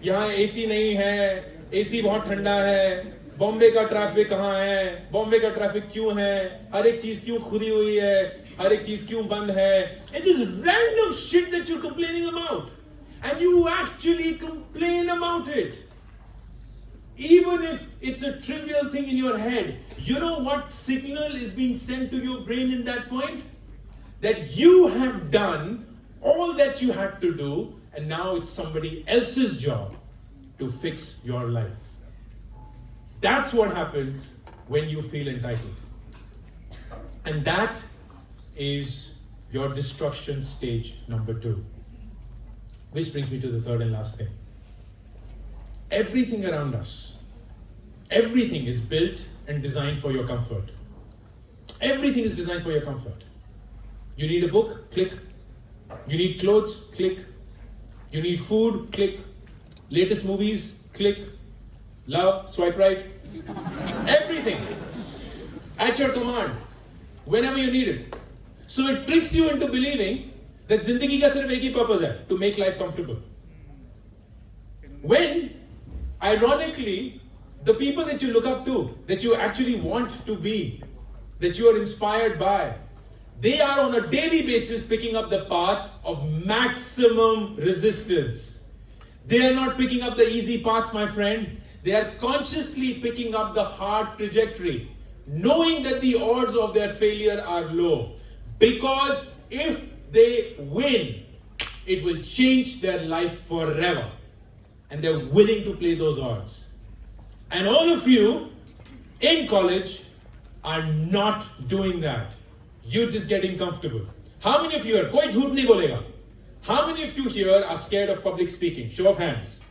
यहाँ AC नहीं है, AC बहुत ठंडा है, बॉम्बे का ट्रैफिक कहाँ है, बॉम्बे का ट्रैफिक क्यों है, हर एक चीज क्यों खुदी हुई है, हर एक चीज क्यों बंद है. It's just random shit that you're complaining about. And you actually complain about it. Even if it's a trivial thing in your head, you know what signal is being sent to your brain in that point? That you have done all that you had to do, and now it's somebody else's job to fix your life. That's what happens when you feel entitled. And that is your destruction stage number 2. Which brings me to the third and last thing. Everything around us, everything is built and designed for your comfort. Everything is designed for your comfort. You need a book? Click. You need clothes? Click. You need food? Click. Latest movies? Click. Love? Swipe right. Everything at your command, whenever you need it. So it tricks you into believing that zindagi ka sirf ek hi purpose hai, to make life comfortable. When, ironically, the people that you look up to, that you actually want to be, that you are inspired by, they are on a daily basis picking up the path of maximum resistance. They are not picking up the easy path, my friend. They are consciously picking up the hard trajectory, knowing that the odds of their failure are low. Because if they win, it will change their life forever. And they're willing to play those odds. And all of you in college are not doing that. You're just getting comfortable. How many of you are? Koi jhoot nahi bolega. How many of you here are scared of public speaking? Show of hands.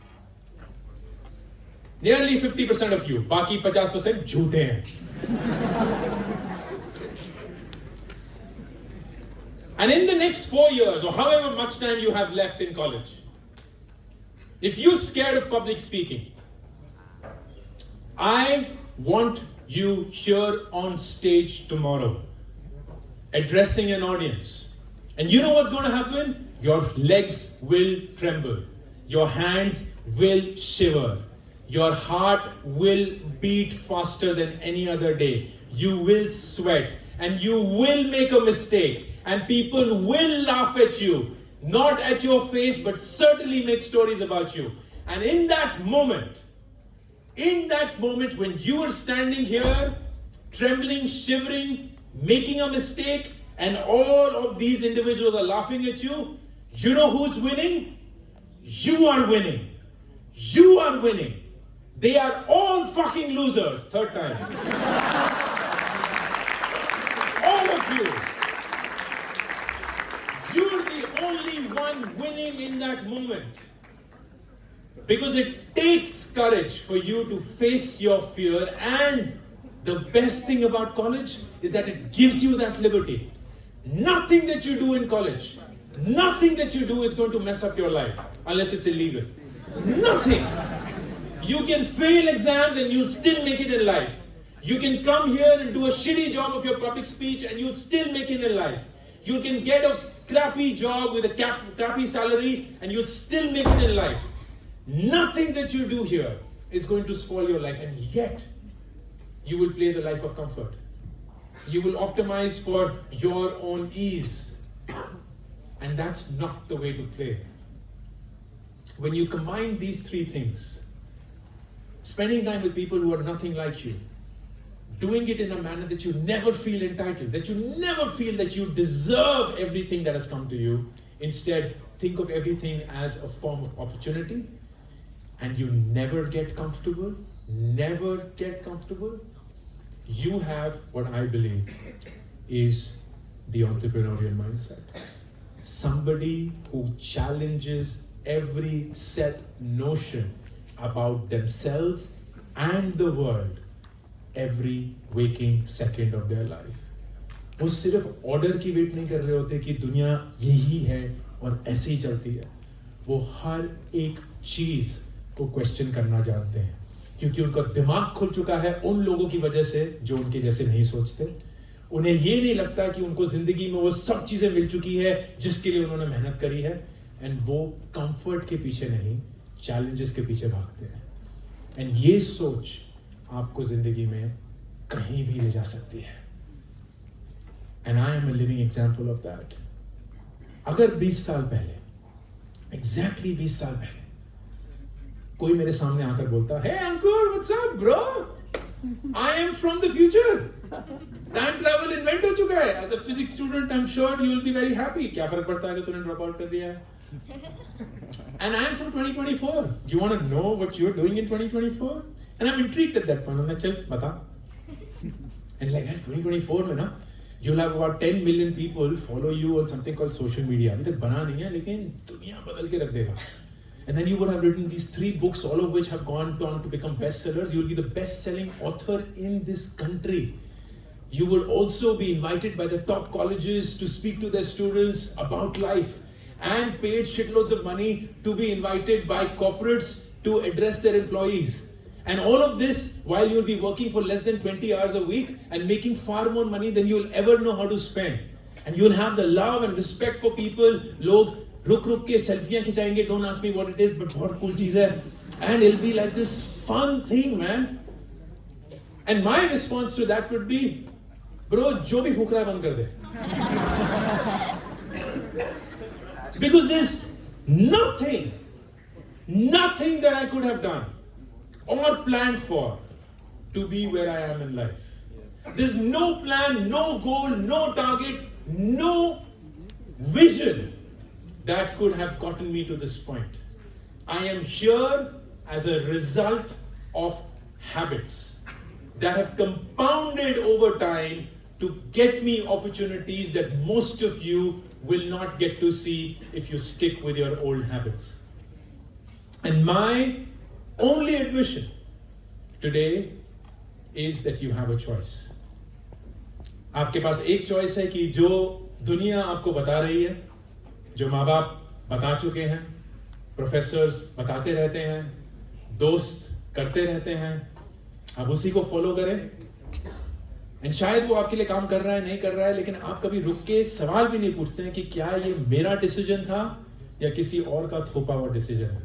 Nearly 50% of you. Baki 50% jhoote hain. And in the next 4 years, or however much time you have left in college, if you're scared of public speaking, I want you here on stage tomorrow, addressing an audience. And you know what's going to happen? Your legs will tremble. Your hands will shiver. Your heart will beat faster than any other day. You will sweat. And you will make a mistake. And people will laugh at you. Not at your face, but certainly make stories about you. And in that moment when you are standing here, trembling, shivering, making a mistake, and all of these individuals are laughing at you, you know who's winning? You are winning. You are winning. They are all fucking losers. Third time. All of you. You're the only one winning in that moment. Because it takes courage for you to face your fear, and the best thing about college is that it gives you that liberty. Nothing that you do in college, nothing that you do is going to mess up your life unless it's illegal. Nothing. You can fail exams and you'll still make it in life. You can come here and do a shitty job of your public speech and you'll still make it in life. You can get a crappy job with a crappy salary and you'll still make it in life. Nothing that you do here is going to spoil your life, and yet you will play the life of comfort. You will optimize for your own ease. And that's not the way to play. When you combine these three things, spending time with people who are nothing like you, doing it in a manner that you never feel entitled, that you never feel that you deserve everything that has come to you. Instead, think of everything as a form of opportunity, and you never get comfortable, you have what I believe is the entrepreneurial mindset. Somebody who challenges every set notion about themselves and the world every waking second of their life. वो सिर्फ order की wait नहीं कर रहे होते कि दुनिया यही है और ऐसे ही चलती है. वो हर एक चीज को क्वेश्चन करना जानते हैं, क्योंकि उनका दिमाग खुल चुका है उन लोगों की वजह से जो उनके जैसे नहीं सोचते. उन्हें ये नहीं लगता कि उनको जिंदगी में वो सब चीजें मिल चुकी है जिसके लिए उन्होंने मेहनत करी है, एंड वो कंफर्ट के पीछे नहीं, चैलेंजेस के पीछे भागते हैं. एंड ये सोच आपको जिंदगी में कहीं भी ले जा सकती है. And I am a living example of that. अगर 20 साल पहले, exactly 20 साल पहले, कोई मेरे सामने आकर बोलता, hey Ankur, what's up bro? I am from the future. Time travel invent हो चुका है. As a physics student, I'm sure you will be very happy. क्या फर्क पड़ता है कि तूने drop out कर दिया है? And I am from 2024. Do you want to know what you're doing in 2024? And I'm intrigued at that point. I'm like, चल बता. And like, 2024 में ना, you'll have about 10 million people follow you on something called social media. अभी तक बना नहीं है, लेकिन दुनिया बदल के रख देगा. And then you would have written these 3 books, all of which have gone on to become bestsellers. You'll be the best-selling author in this country. You will also be invited by the top colleges to speak to their students about life, and paid shitloads of money to be invited by corporates to address their employees. And all of this while you'll be working for less than 20 hours a week and making far more money than you'll ever know how to spend. And you'll have the love and respect for people. Log रुक के सेल्फियां खिंचाएंगे, don't ask me what it is, but बहुत cool चीज है. And it'll be like this fun thing, man. And my response to that would be, bro, जो भी फूक रहा है बंद कर दे. Because there's nothing that I could have done or planned for to be where I am in life. There's no plan, no goal, no target, no vision that could have gotten me to this point. I am here as a result of habits that have compounded over time to get me opportunities that most of you will not get to see if you stick with your old habits. And my only admission today is that you have a choice. आपके पास एक choice है कि जो दुनिया आपको बता रही है, जो माँ बाप बता चुके हैं, प्रोफेसर्स बताते रहते हैं, दोस्त करते रहते हैं, आप उसी को फॉलो करें. एंड शायद वो आपके लिए काम कर रहा है, नहीं कर रहा है, लेकिन आप कभी रुक के सवाल भी नहीं पूछते हैं कि क्या ये मेरा डिसीजन था या किसी और का थोपा हुआ डिसीजन है.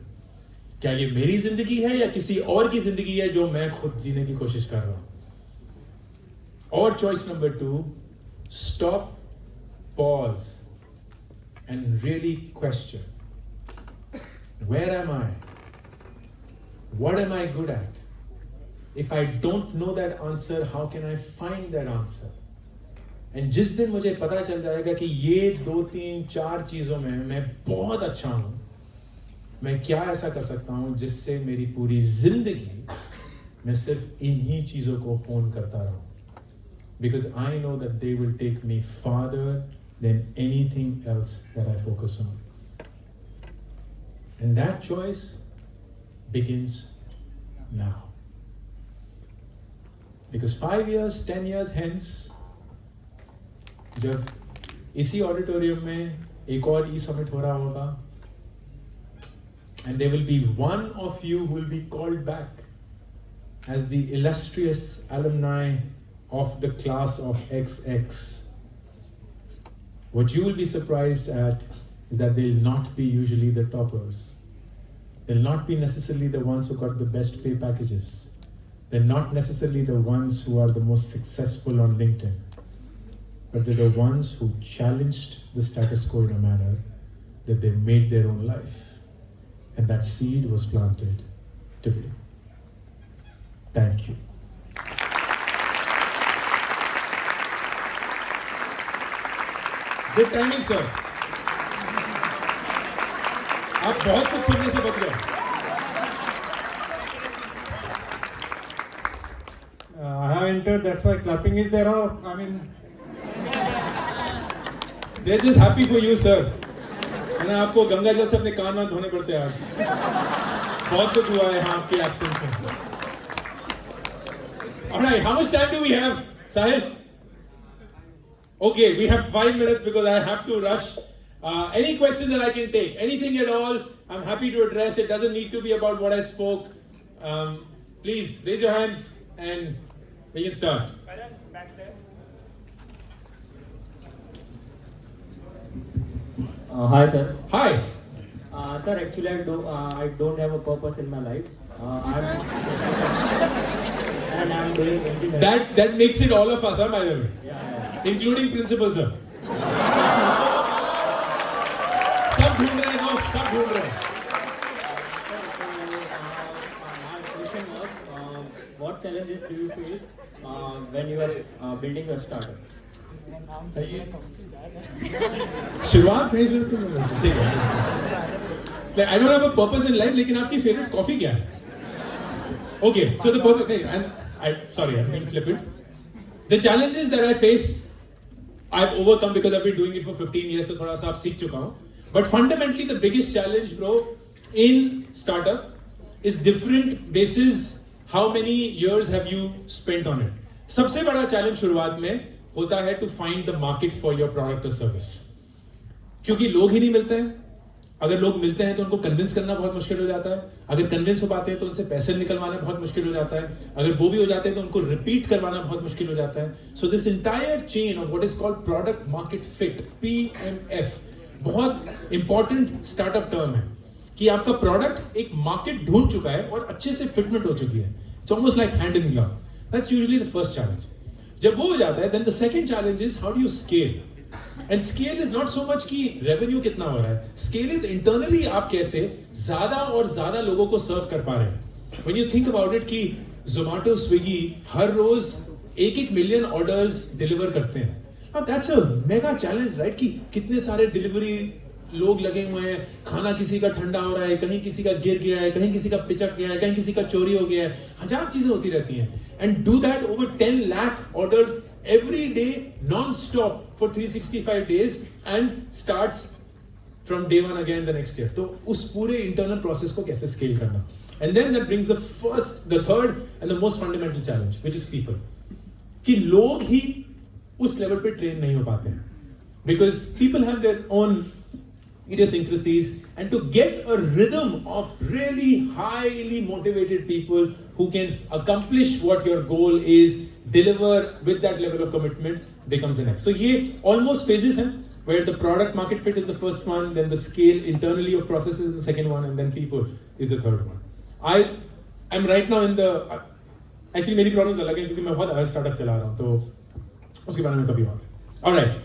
क्या ये मेरी जिंदगी है या किसी और की जिंदगी है जो मैं खुद जीने की कोशिश कर रहा हूं. और choice number 2, stop, pause and really question, where am I? What am I good at? If I don't know that answer, how can I find that answer? And जिस दिन मुझे पता चल जाएगा कि ये 2, 3, 4 चीजों में मैं बहुत अच्छा हूं, मैं क्या ऐसा कर सकता हूं जिससे मेरी पूरी जिंदगी मैं सिर्फ इन्हीं चीजों को होन करता रहूं. Because I know that they will take me farther than anything else that I focus on. And that choice begins now. Because 5 years, 10 years hence, जब इसी ऑडिटोरियम में एक और ई-समिट हो रहा होगा, and there will be one of you who will be called back as the illustrious alumni of the class of XX. What you will be surprised at is that they'll not be usually the toppers. They'll not be necessarily the ones who got the best pay packages. They're not necessarily the ones who are the most successful on LinkedIn. But they're the ones who challenged the status quo in a manner that they made their own life. And that seed was planted today. Thank you. Good timing, sir. आप बहुत कुछ सुनने से बच गए. I have entered, that's why clapping is there, or I mean... They're just happy for you, sir. ना आपको गंगा जल से अपने कान वान धोने पड़ते हैं आज. बहुत कुछ हुआ है यहाँ आपके एब्सेंस में. Alright, how much time do we have, Sahil? Okay, we have 5 minutes because I have to rush. Any question that I can take, anything at all, I'm happy to address. It doesn't need to be about what I spoke. Please raise your hands and we can start. Back there. Hi sir. Hi. Sir, actually I don't have a purpose in my life. I'm doing engineering. That makes it all of us, huh, by the way. Yeah. including principal sir. सब ढूंढ रहे हैं दोस्त, सब ढूंढ रहे हैं. My question was, what challenges do you face when you are building your startup? शुरुआत कहीं से ठीक है. I don't have a purpose in life, लेकिन आपकी favorite coffee क्या है? Okay, so the purpose, and I'm being flippant. The challenges that I face, I've overcome because I've been doing it for 15 years, so थोड़ा सा आप सीख चुका हूँ. But fundamentally, the biggest challenge, bro, in startup is different basis how many years have you spent on it. सबसे बड़ा challenge शुरुआत में होता है to find the market for your product or service. क्योंकि लोग ही नहीं मिलते हैं. अगर लोग मिलते हैं तो उनको कन्विंस करना बहुत मुश्किल हो जाता है. अगर कन्विंस हो पाते हैं तो उनसे पैसे निकलवाना बहुत मुश्किल हो जाता है. अगर वो भी हो जाते हैं तो उनको रिपीट करवाना बहुत मुश्किल हो जाता है. So this entire chain of what is called product market fit, PMF, बहुत इंपॉर्टेंट स्टार्टअप टर्म है कि आपका प्रोडक्ट एक मार्केट ढूंढ चुका है और अच्छे से फिटमेंट हो चुकी है. It's almost like hand in glove. That's usually the first challenge. जब वो हो जाता है, then the second challenge is how do you scale. And scale is not so much कि रेवेन्यू कितना हो रहा है. स्केल इज इंटरनली आप कैसे ज्यादा और ज्यादा लोगों को सर्व कर पा रहे हैं. When you think about it कि जोमेटो, स्विगी हर रोज 1-1 मिलियन ऑर्डर्स डिलीवर करते हैं. That's a mega challenge, right? कि कितने सारे डिलीवरी लोग लगे हुए हैं. खाना किसी का ठंडा हो रहा है, कहीं किसी का गिर गया है, कहीं किसी का पिचक गया है, कहीं किसी का चोरी हो गया है. हजार चीजें होती रहती हैं. And do that over 10 lakh orders every day non-stop for 365 days and starts from day one again the next year. तो उस पूरे internal process को कैसे scale करना. And then that brings the third and the most fundamental challenge, which is people. कि लोग ही उस level पे train नहीं हो पाते हैं. Because people have their own idiosyncrasies, and to get a rhythm of really highly motivated people who can accomplish what your goal is, deliver with that level of commitment, becomes the next. So ये almost phases हैं, where the product market fit is the first one, then the scale internally of processes is the second one, and then people is the third one. I am right now in the actually मेरी problems अलग हैं क्योंकि मैं बहुत अलग startup चला रहा हूँ, तो उसके बारे में कभी और. All right,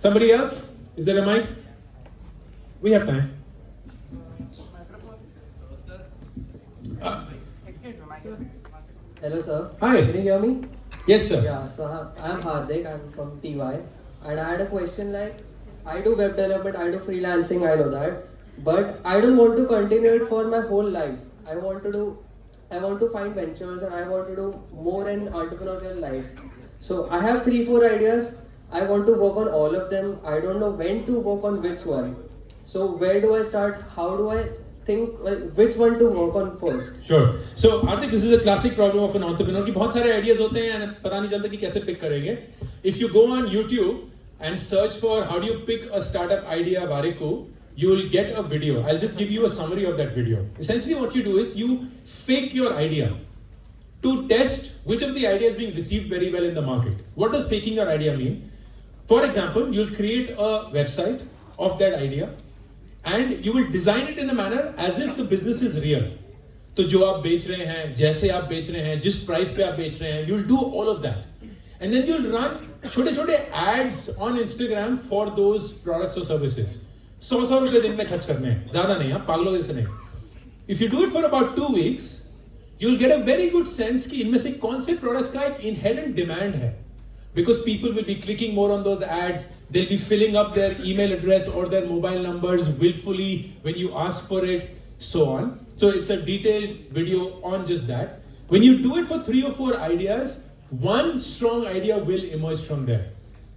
somebody else? Is there a mic? We have time. Hello sir. Hi. Can you hear me? Yes sir. Yeah, so I'm Hardik, I'm from TY, and I had a question like, I do web development, I do freelancing, I know that, but I don't want to continue it for my whole life. I want to find ventures and I want to do more in entrepreneurial life. So I have 3-4 ideas, I want to work on all of them, I don't know when to work on which one. So where do I start? How do I think which one to work on first? Sure. So Hardik, this is a classic problem of an entrepreneur कि बहुत सारे ideas होते हैं and पता नहीं चलता कि कैसे pick करेंगे. If you go on YouTube and search for how do you pick a startup idea, Warikoo, you will get a video. I'll just give you a summary of that video. Essentially what you do is you fake your idea to test which of the ideas being received very well in the market. What does faking your idea mean? For example, you'll create a website of that idea and you will design it in a manner as if the business is real. तो जो आप बेच रहे हैं, जैसे आप बेच रहे हैं, जिस प्राइस पे आप बेच रहे हैं, you'll do all of that. And then you'll run छोटे-छोटे ads on Instagram for those products or services. 100 रुपए दिन में खर्च करने हैं, ज़्यादा नहीं, हाँ, पागलों जैसे नहीं. If you do it for about 2 weeks, you'll get a very good sense कि इनमें से कौन से products का एक inherent demand है. Because people will be clicking more on those ads, they'll be filling up their email address or their mobile numbers willfully when you ask for it, so on. So it's a detailed video on just that. When you do it for 3 or 4 ideas, one strong idea will emerge from there,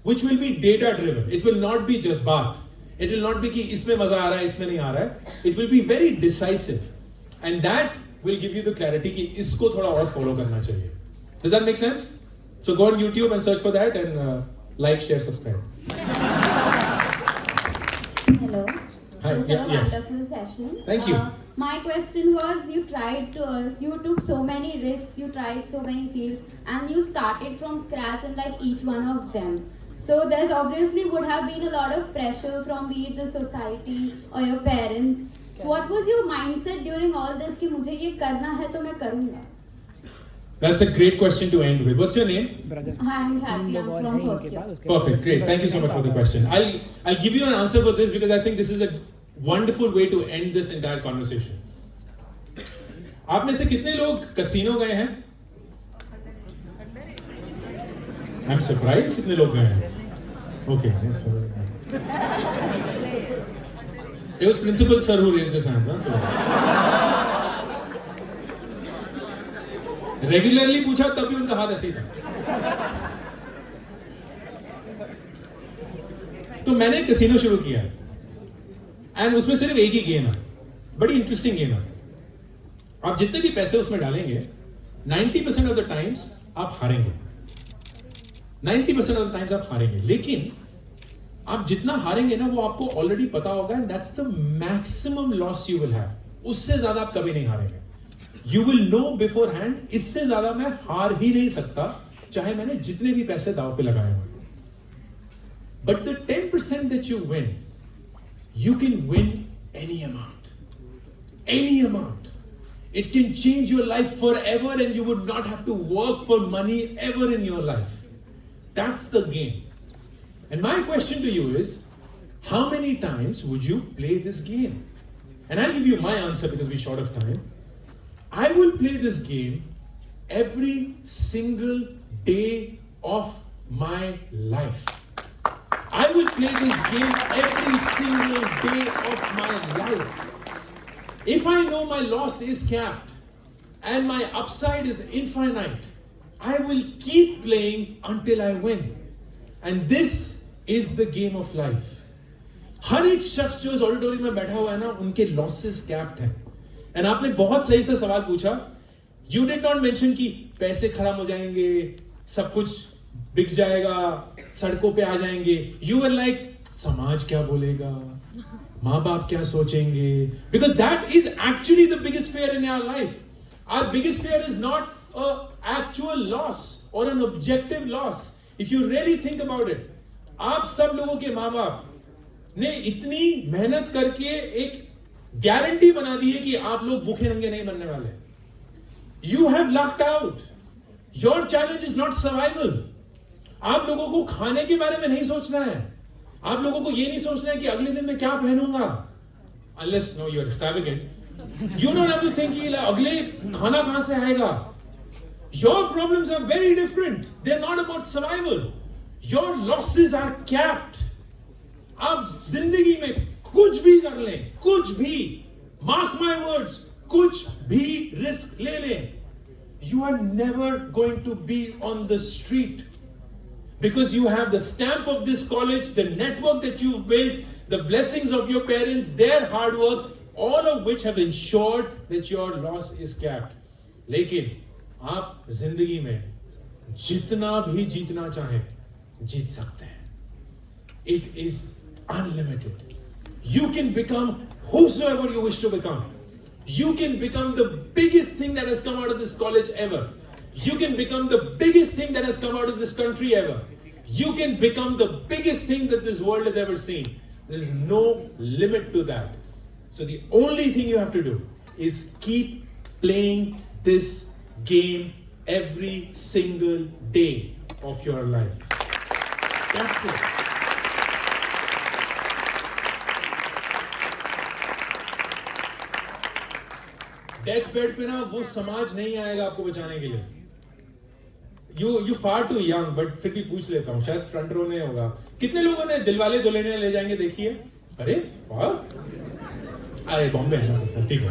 which will be data driven. It will not be just baat. It will not be कि इसमें मजा आ रहा है, इसमें नहीं आ रहा है. It will be very decisive, and that will give you the clarity कि इसको थोड़ा और follow करना चाहिए. Does that make sense? So go on YouTube and search for that and like, share, subscribe. Hello. Hi. So, sir, Yes. wonderful session. Thank you. My question was, you took so many risks, you tried so many fields, and you started from scratch in like each one of them. So there's obviously would have been a lot of pressure from be it the society or your parents. What was your mindset during all this कि मुझे ये करना है तो मैं करूँगा? That's a great question to end with. What's your name? Hi, I'm Kathy. I'm from first year. Perfect, great. Thank you so much for the question. I'll give you an answer for this because I think this is a wonderful way to end this entire conversation. आप में से कितने लोग casino गए हैं? I'm surprised कितने लोग गए हैं. Okay. It was principal sir who raised his hand. So. Regularly पूछा तब भी उनका हाथ ऐसे ही था. तो मैंने कैसीनो शुरू किया एंड उसमें सिर्फ एक ही गेम है, बड़ी इंटरेस्टिंग गेम है. आप जितने भी पैसे उसमें डालेंगे 90% ऑफ द टाइम्स आप हारेंगे. 90% ऑफ द टाइम्स आप हारेंगे, लेकिन आप जितना हारेंगे ना वो आपको ऑलरेडी पता होगा and that's the maximum loss you will have. उससे ज्यादा आप कभी नहीं हारेंगे. You will know beforehand, इससे ज्यादा मैं हार ही नहीं सकता चाहे मैंने जितने भी पैसे दाव पे लगाए हुए. But the 10% that you win, you can win any amount. Any amount. It can change your life forever and you would not have to work for money ever in your life. That's the game. And my question to you is, how many times would you play this game? And I'll give you my answer because we're short of time. I will play this game every single day of my life. I will play this game every single day of my life. If I know my loss is capped and my upside is infinite, I will keep playing until I win. And this is the game of life. हर एक शख्स जो इस auditorium में बैठा हुआ है ना, उनके लॉसेस कैप्ड हैं. एंड आपने बहुत सही से सवाल पूछा. You did not mention कि पैसे खराब हो जाएंगे, सब कुछ बिक जाएगा, सड़कों पे आ जाएंगे. You were like, समाज क्या बोलेगा, माँ बाप क्या सोचेंगे, because that is actually the biggest fear in our life. Our biggest fear is not an actual loss or an objective loss. If you really think about it, आप सब लोगों के माँ बाप ने इतनी मेहनत करके एक गारंटी बना दी है कि आप लोग भूखे नंगे नहीं बनने वाले. You have lucked out. Your challenge is not survival. आप लोगों को खाने के बारे में नहीं सोचना है. आप लोगों को ये नहीं सोचना है कि अगले दिन मैं क्या पहनूंगा. Unless no, you are extravagant. You don't have to think कि अगले खाना कहां से आएगा. Your problems are very different. They're not about survival. Your losses are capped. आप जिंदगी में कुछ भी कर लें, कुछ भी, mark my words, कुछ भी रिस्क ले लें, you are never going to be on the street. Because you have the stamp of this college, the network that you've built, the blessings of your parents, their hard work, all of which have ensured that your loss is capped. लेकिन आप जिंदगी में जितना भी जीतना चाहें, जीत सकते हैं. It is unlimited. You can become whosoever you wish to become. You can become the biggest thing that has come out of this college ever. You can become the biggest thing that has come out of this country ever. You can become the biggest thing that this world has ever seen. There is no limit to that. So the only thing you have to do is keep playing this game every single day of your life. That's it. Death bed पे ना वो समाज नहीं आएगा आपको बचाने के लिए. You far too young, but फिर भी पूछ लेता हूँ, शायद फ्रंट रो में होगा. कितने लोगों ने दिलवाले दुल्हनिया ले जाएंगे देखी है? अरे वाह, अरे बॉम्बे है ना, ठीक है.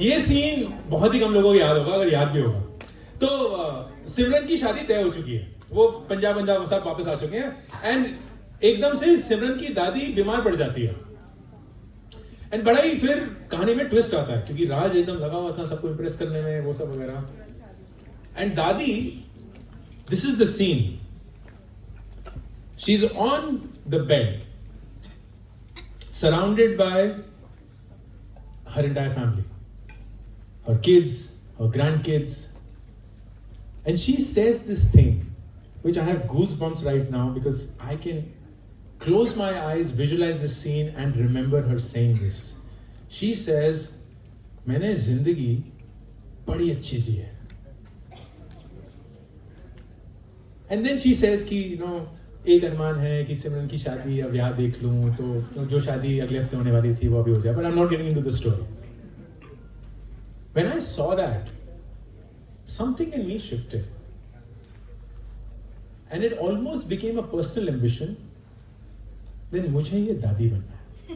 ये सीन बहुत ही कम लोगों को याद होगा, अगर याद भी होगा तो. सिमरन की शादी तय हो चुकी है, वो पंजाब सब वापस आ चुके हैं. एंड एकदम से सिमरन की दादी बीमार पड़ जाती है. एंड बड़ा ही फिर कहानी में ट्विस्ट आता है, क्योंकि राज एकदम लगा हुआ था सबको इंप्रेस करने में, वो सब वगैरह. एंड दादी, this is the scene, she is on the bed surrounded by her entire family, her kids, her grandkids, and she says this thing which I have goosebumps right now because I can close my eyes, visualize this scene and remember her saying this. She says, मैंने जिंदगी बड़ी अच्छी जी है. And then she says कि एक अरमान है कि सिमरन की शादी अब यहाँ देख लूँ तो जो शादी अगले हफ्ते होने वाली थी वो अभी हो जाए. But I'm not getting into the story. When I saw that, something in me shifted. And it almost became a personal ambition. Then मुझे ये दादी बनना है.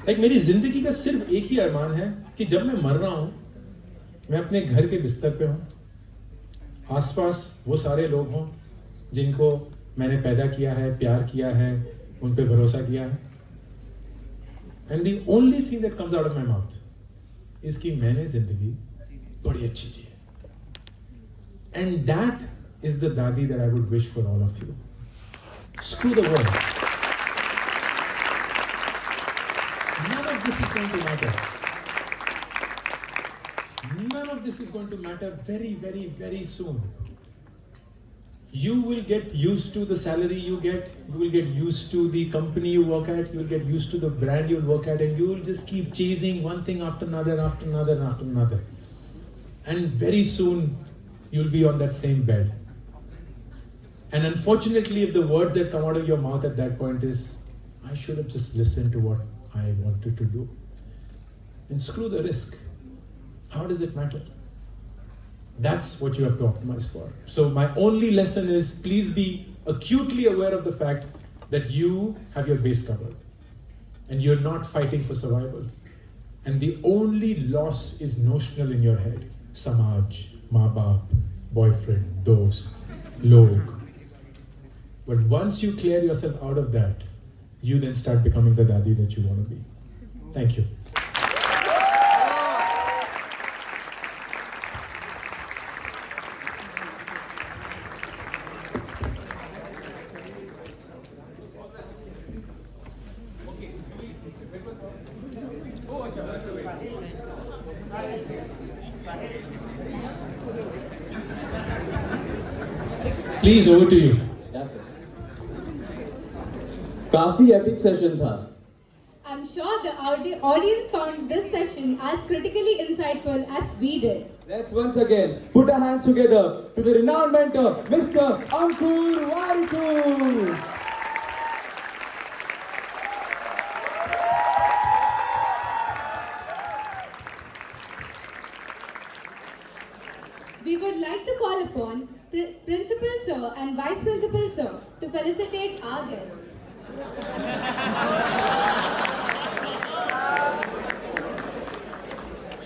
Like मेरी जिंदगी का सिर्फ एक ही अरमान है कि जब मैं मर रहा हूँ, मैं अपने घर के बिस्तर पे हूँ, आसपास वो सारे लोग हों जिनको मैंने पैदा किया है, प्यार किया है, उन पे भरोसा किया है. And the only thing that comes out of my mouth is कि मैंने जिंदगी बड़ी अच्छी जी है. And that is the dadi that I would wish for all of you. Screw the world. None of this is going to matter. None of this is going to matter very, very, very soon. You will get used to the salary you get, you will get used to the company you work at, you will get used to the brand you'll work at, and you will just keep chasing one thing after another, after another, after another. And very soon, you'll be on that same bed. And unfortunately, if the words that come out of your mouth at that point is, I should have just listened to what I wanted to do. And screw the risk. How does it matter? That's what you have to optimize for. So my only lesson is, please be acutely aware of the fact that you have your base covered. And you're not fighting for survival. And the only loss is notional in your head. Samaj, maa baap, boyfriend, dost, log. But once you clear yourself out of that, you then start becoming the dadi that you want to be. Thank you. Please, over to you. That's it. काफी epic session था. I'm sure the audience found this session as critically insightful as we did. Let's once again put our hands together to the renowned mentor, Mr. Ankur Warikoo. We would like to call upon Principal Sir and Vice Principal Sir to felicitate our guest.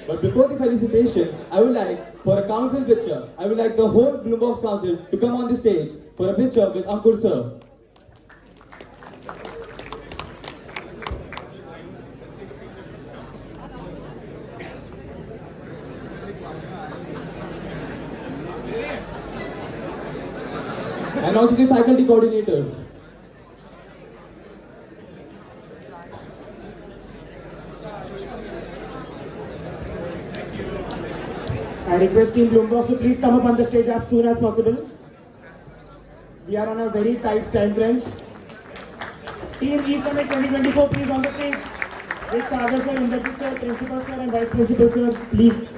But before the felicitation, I would like, for a council picture, I would like the whole BloomBox council to come on the stage for a picture with Ankur Sir. And also the faculty coordinators. I request Team BloomBox to please come up on the stage as soon as possible. We are on a very tight time crunch. Team E-Summit 2024, please on the stage. With Sagar sir, Inderjit sir, Principal sir and Vice Principal sir, please.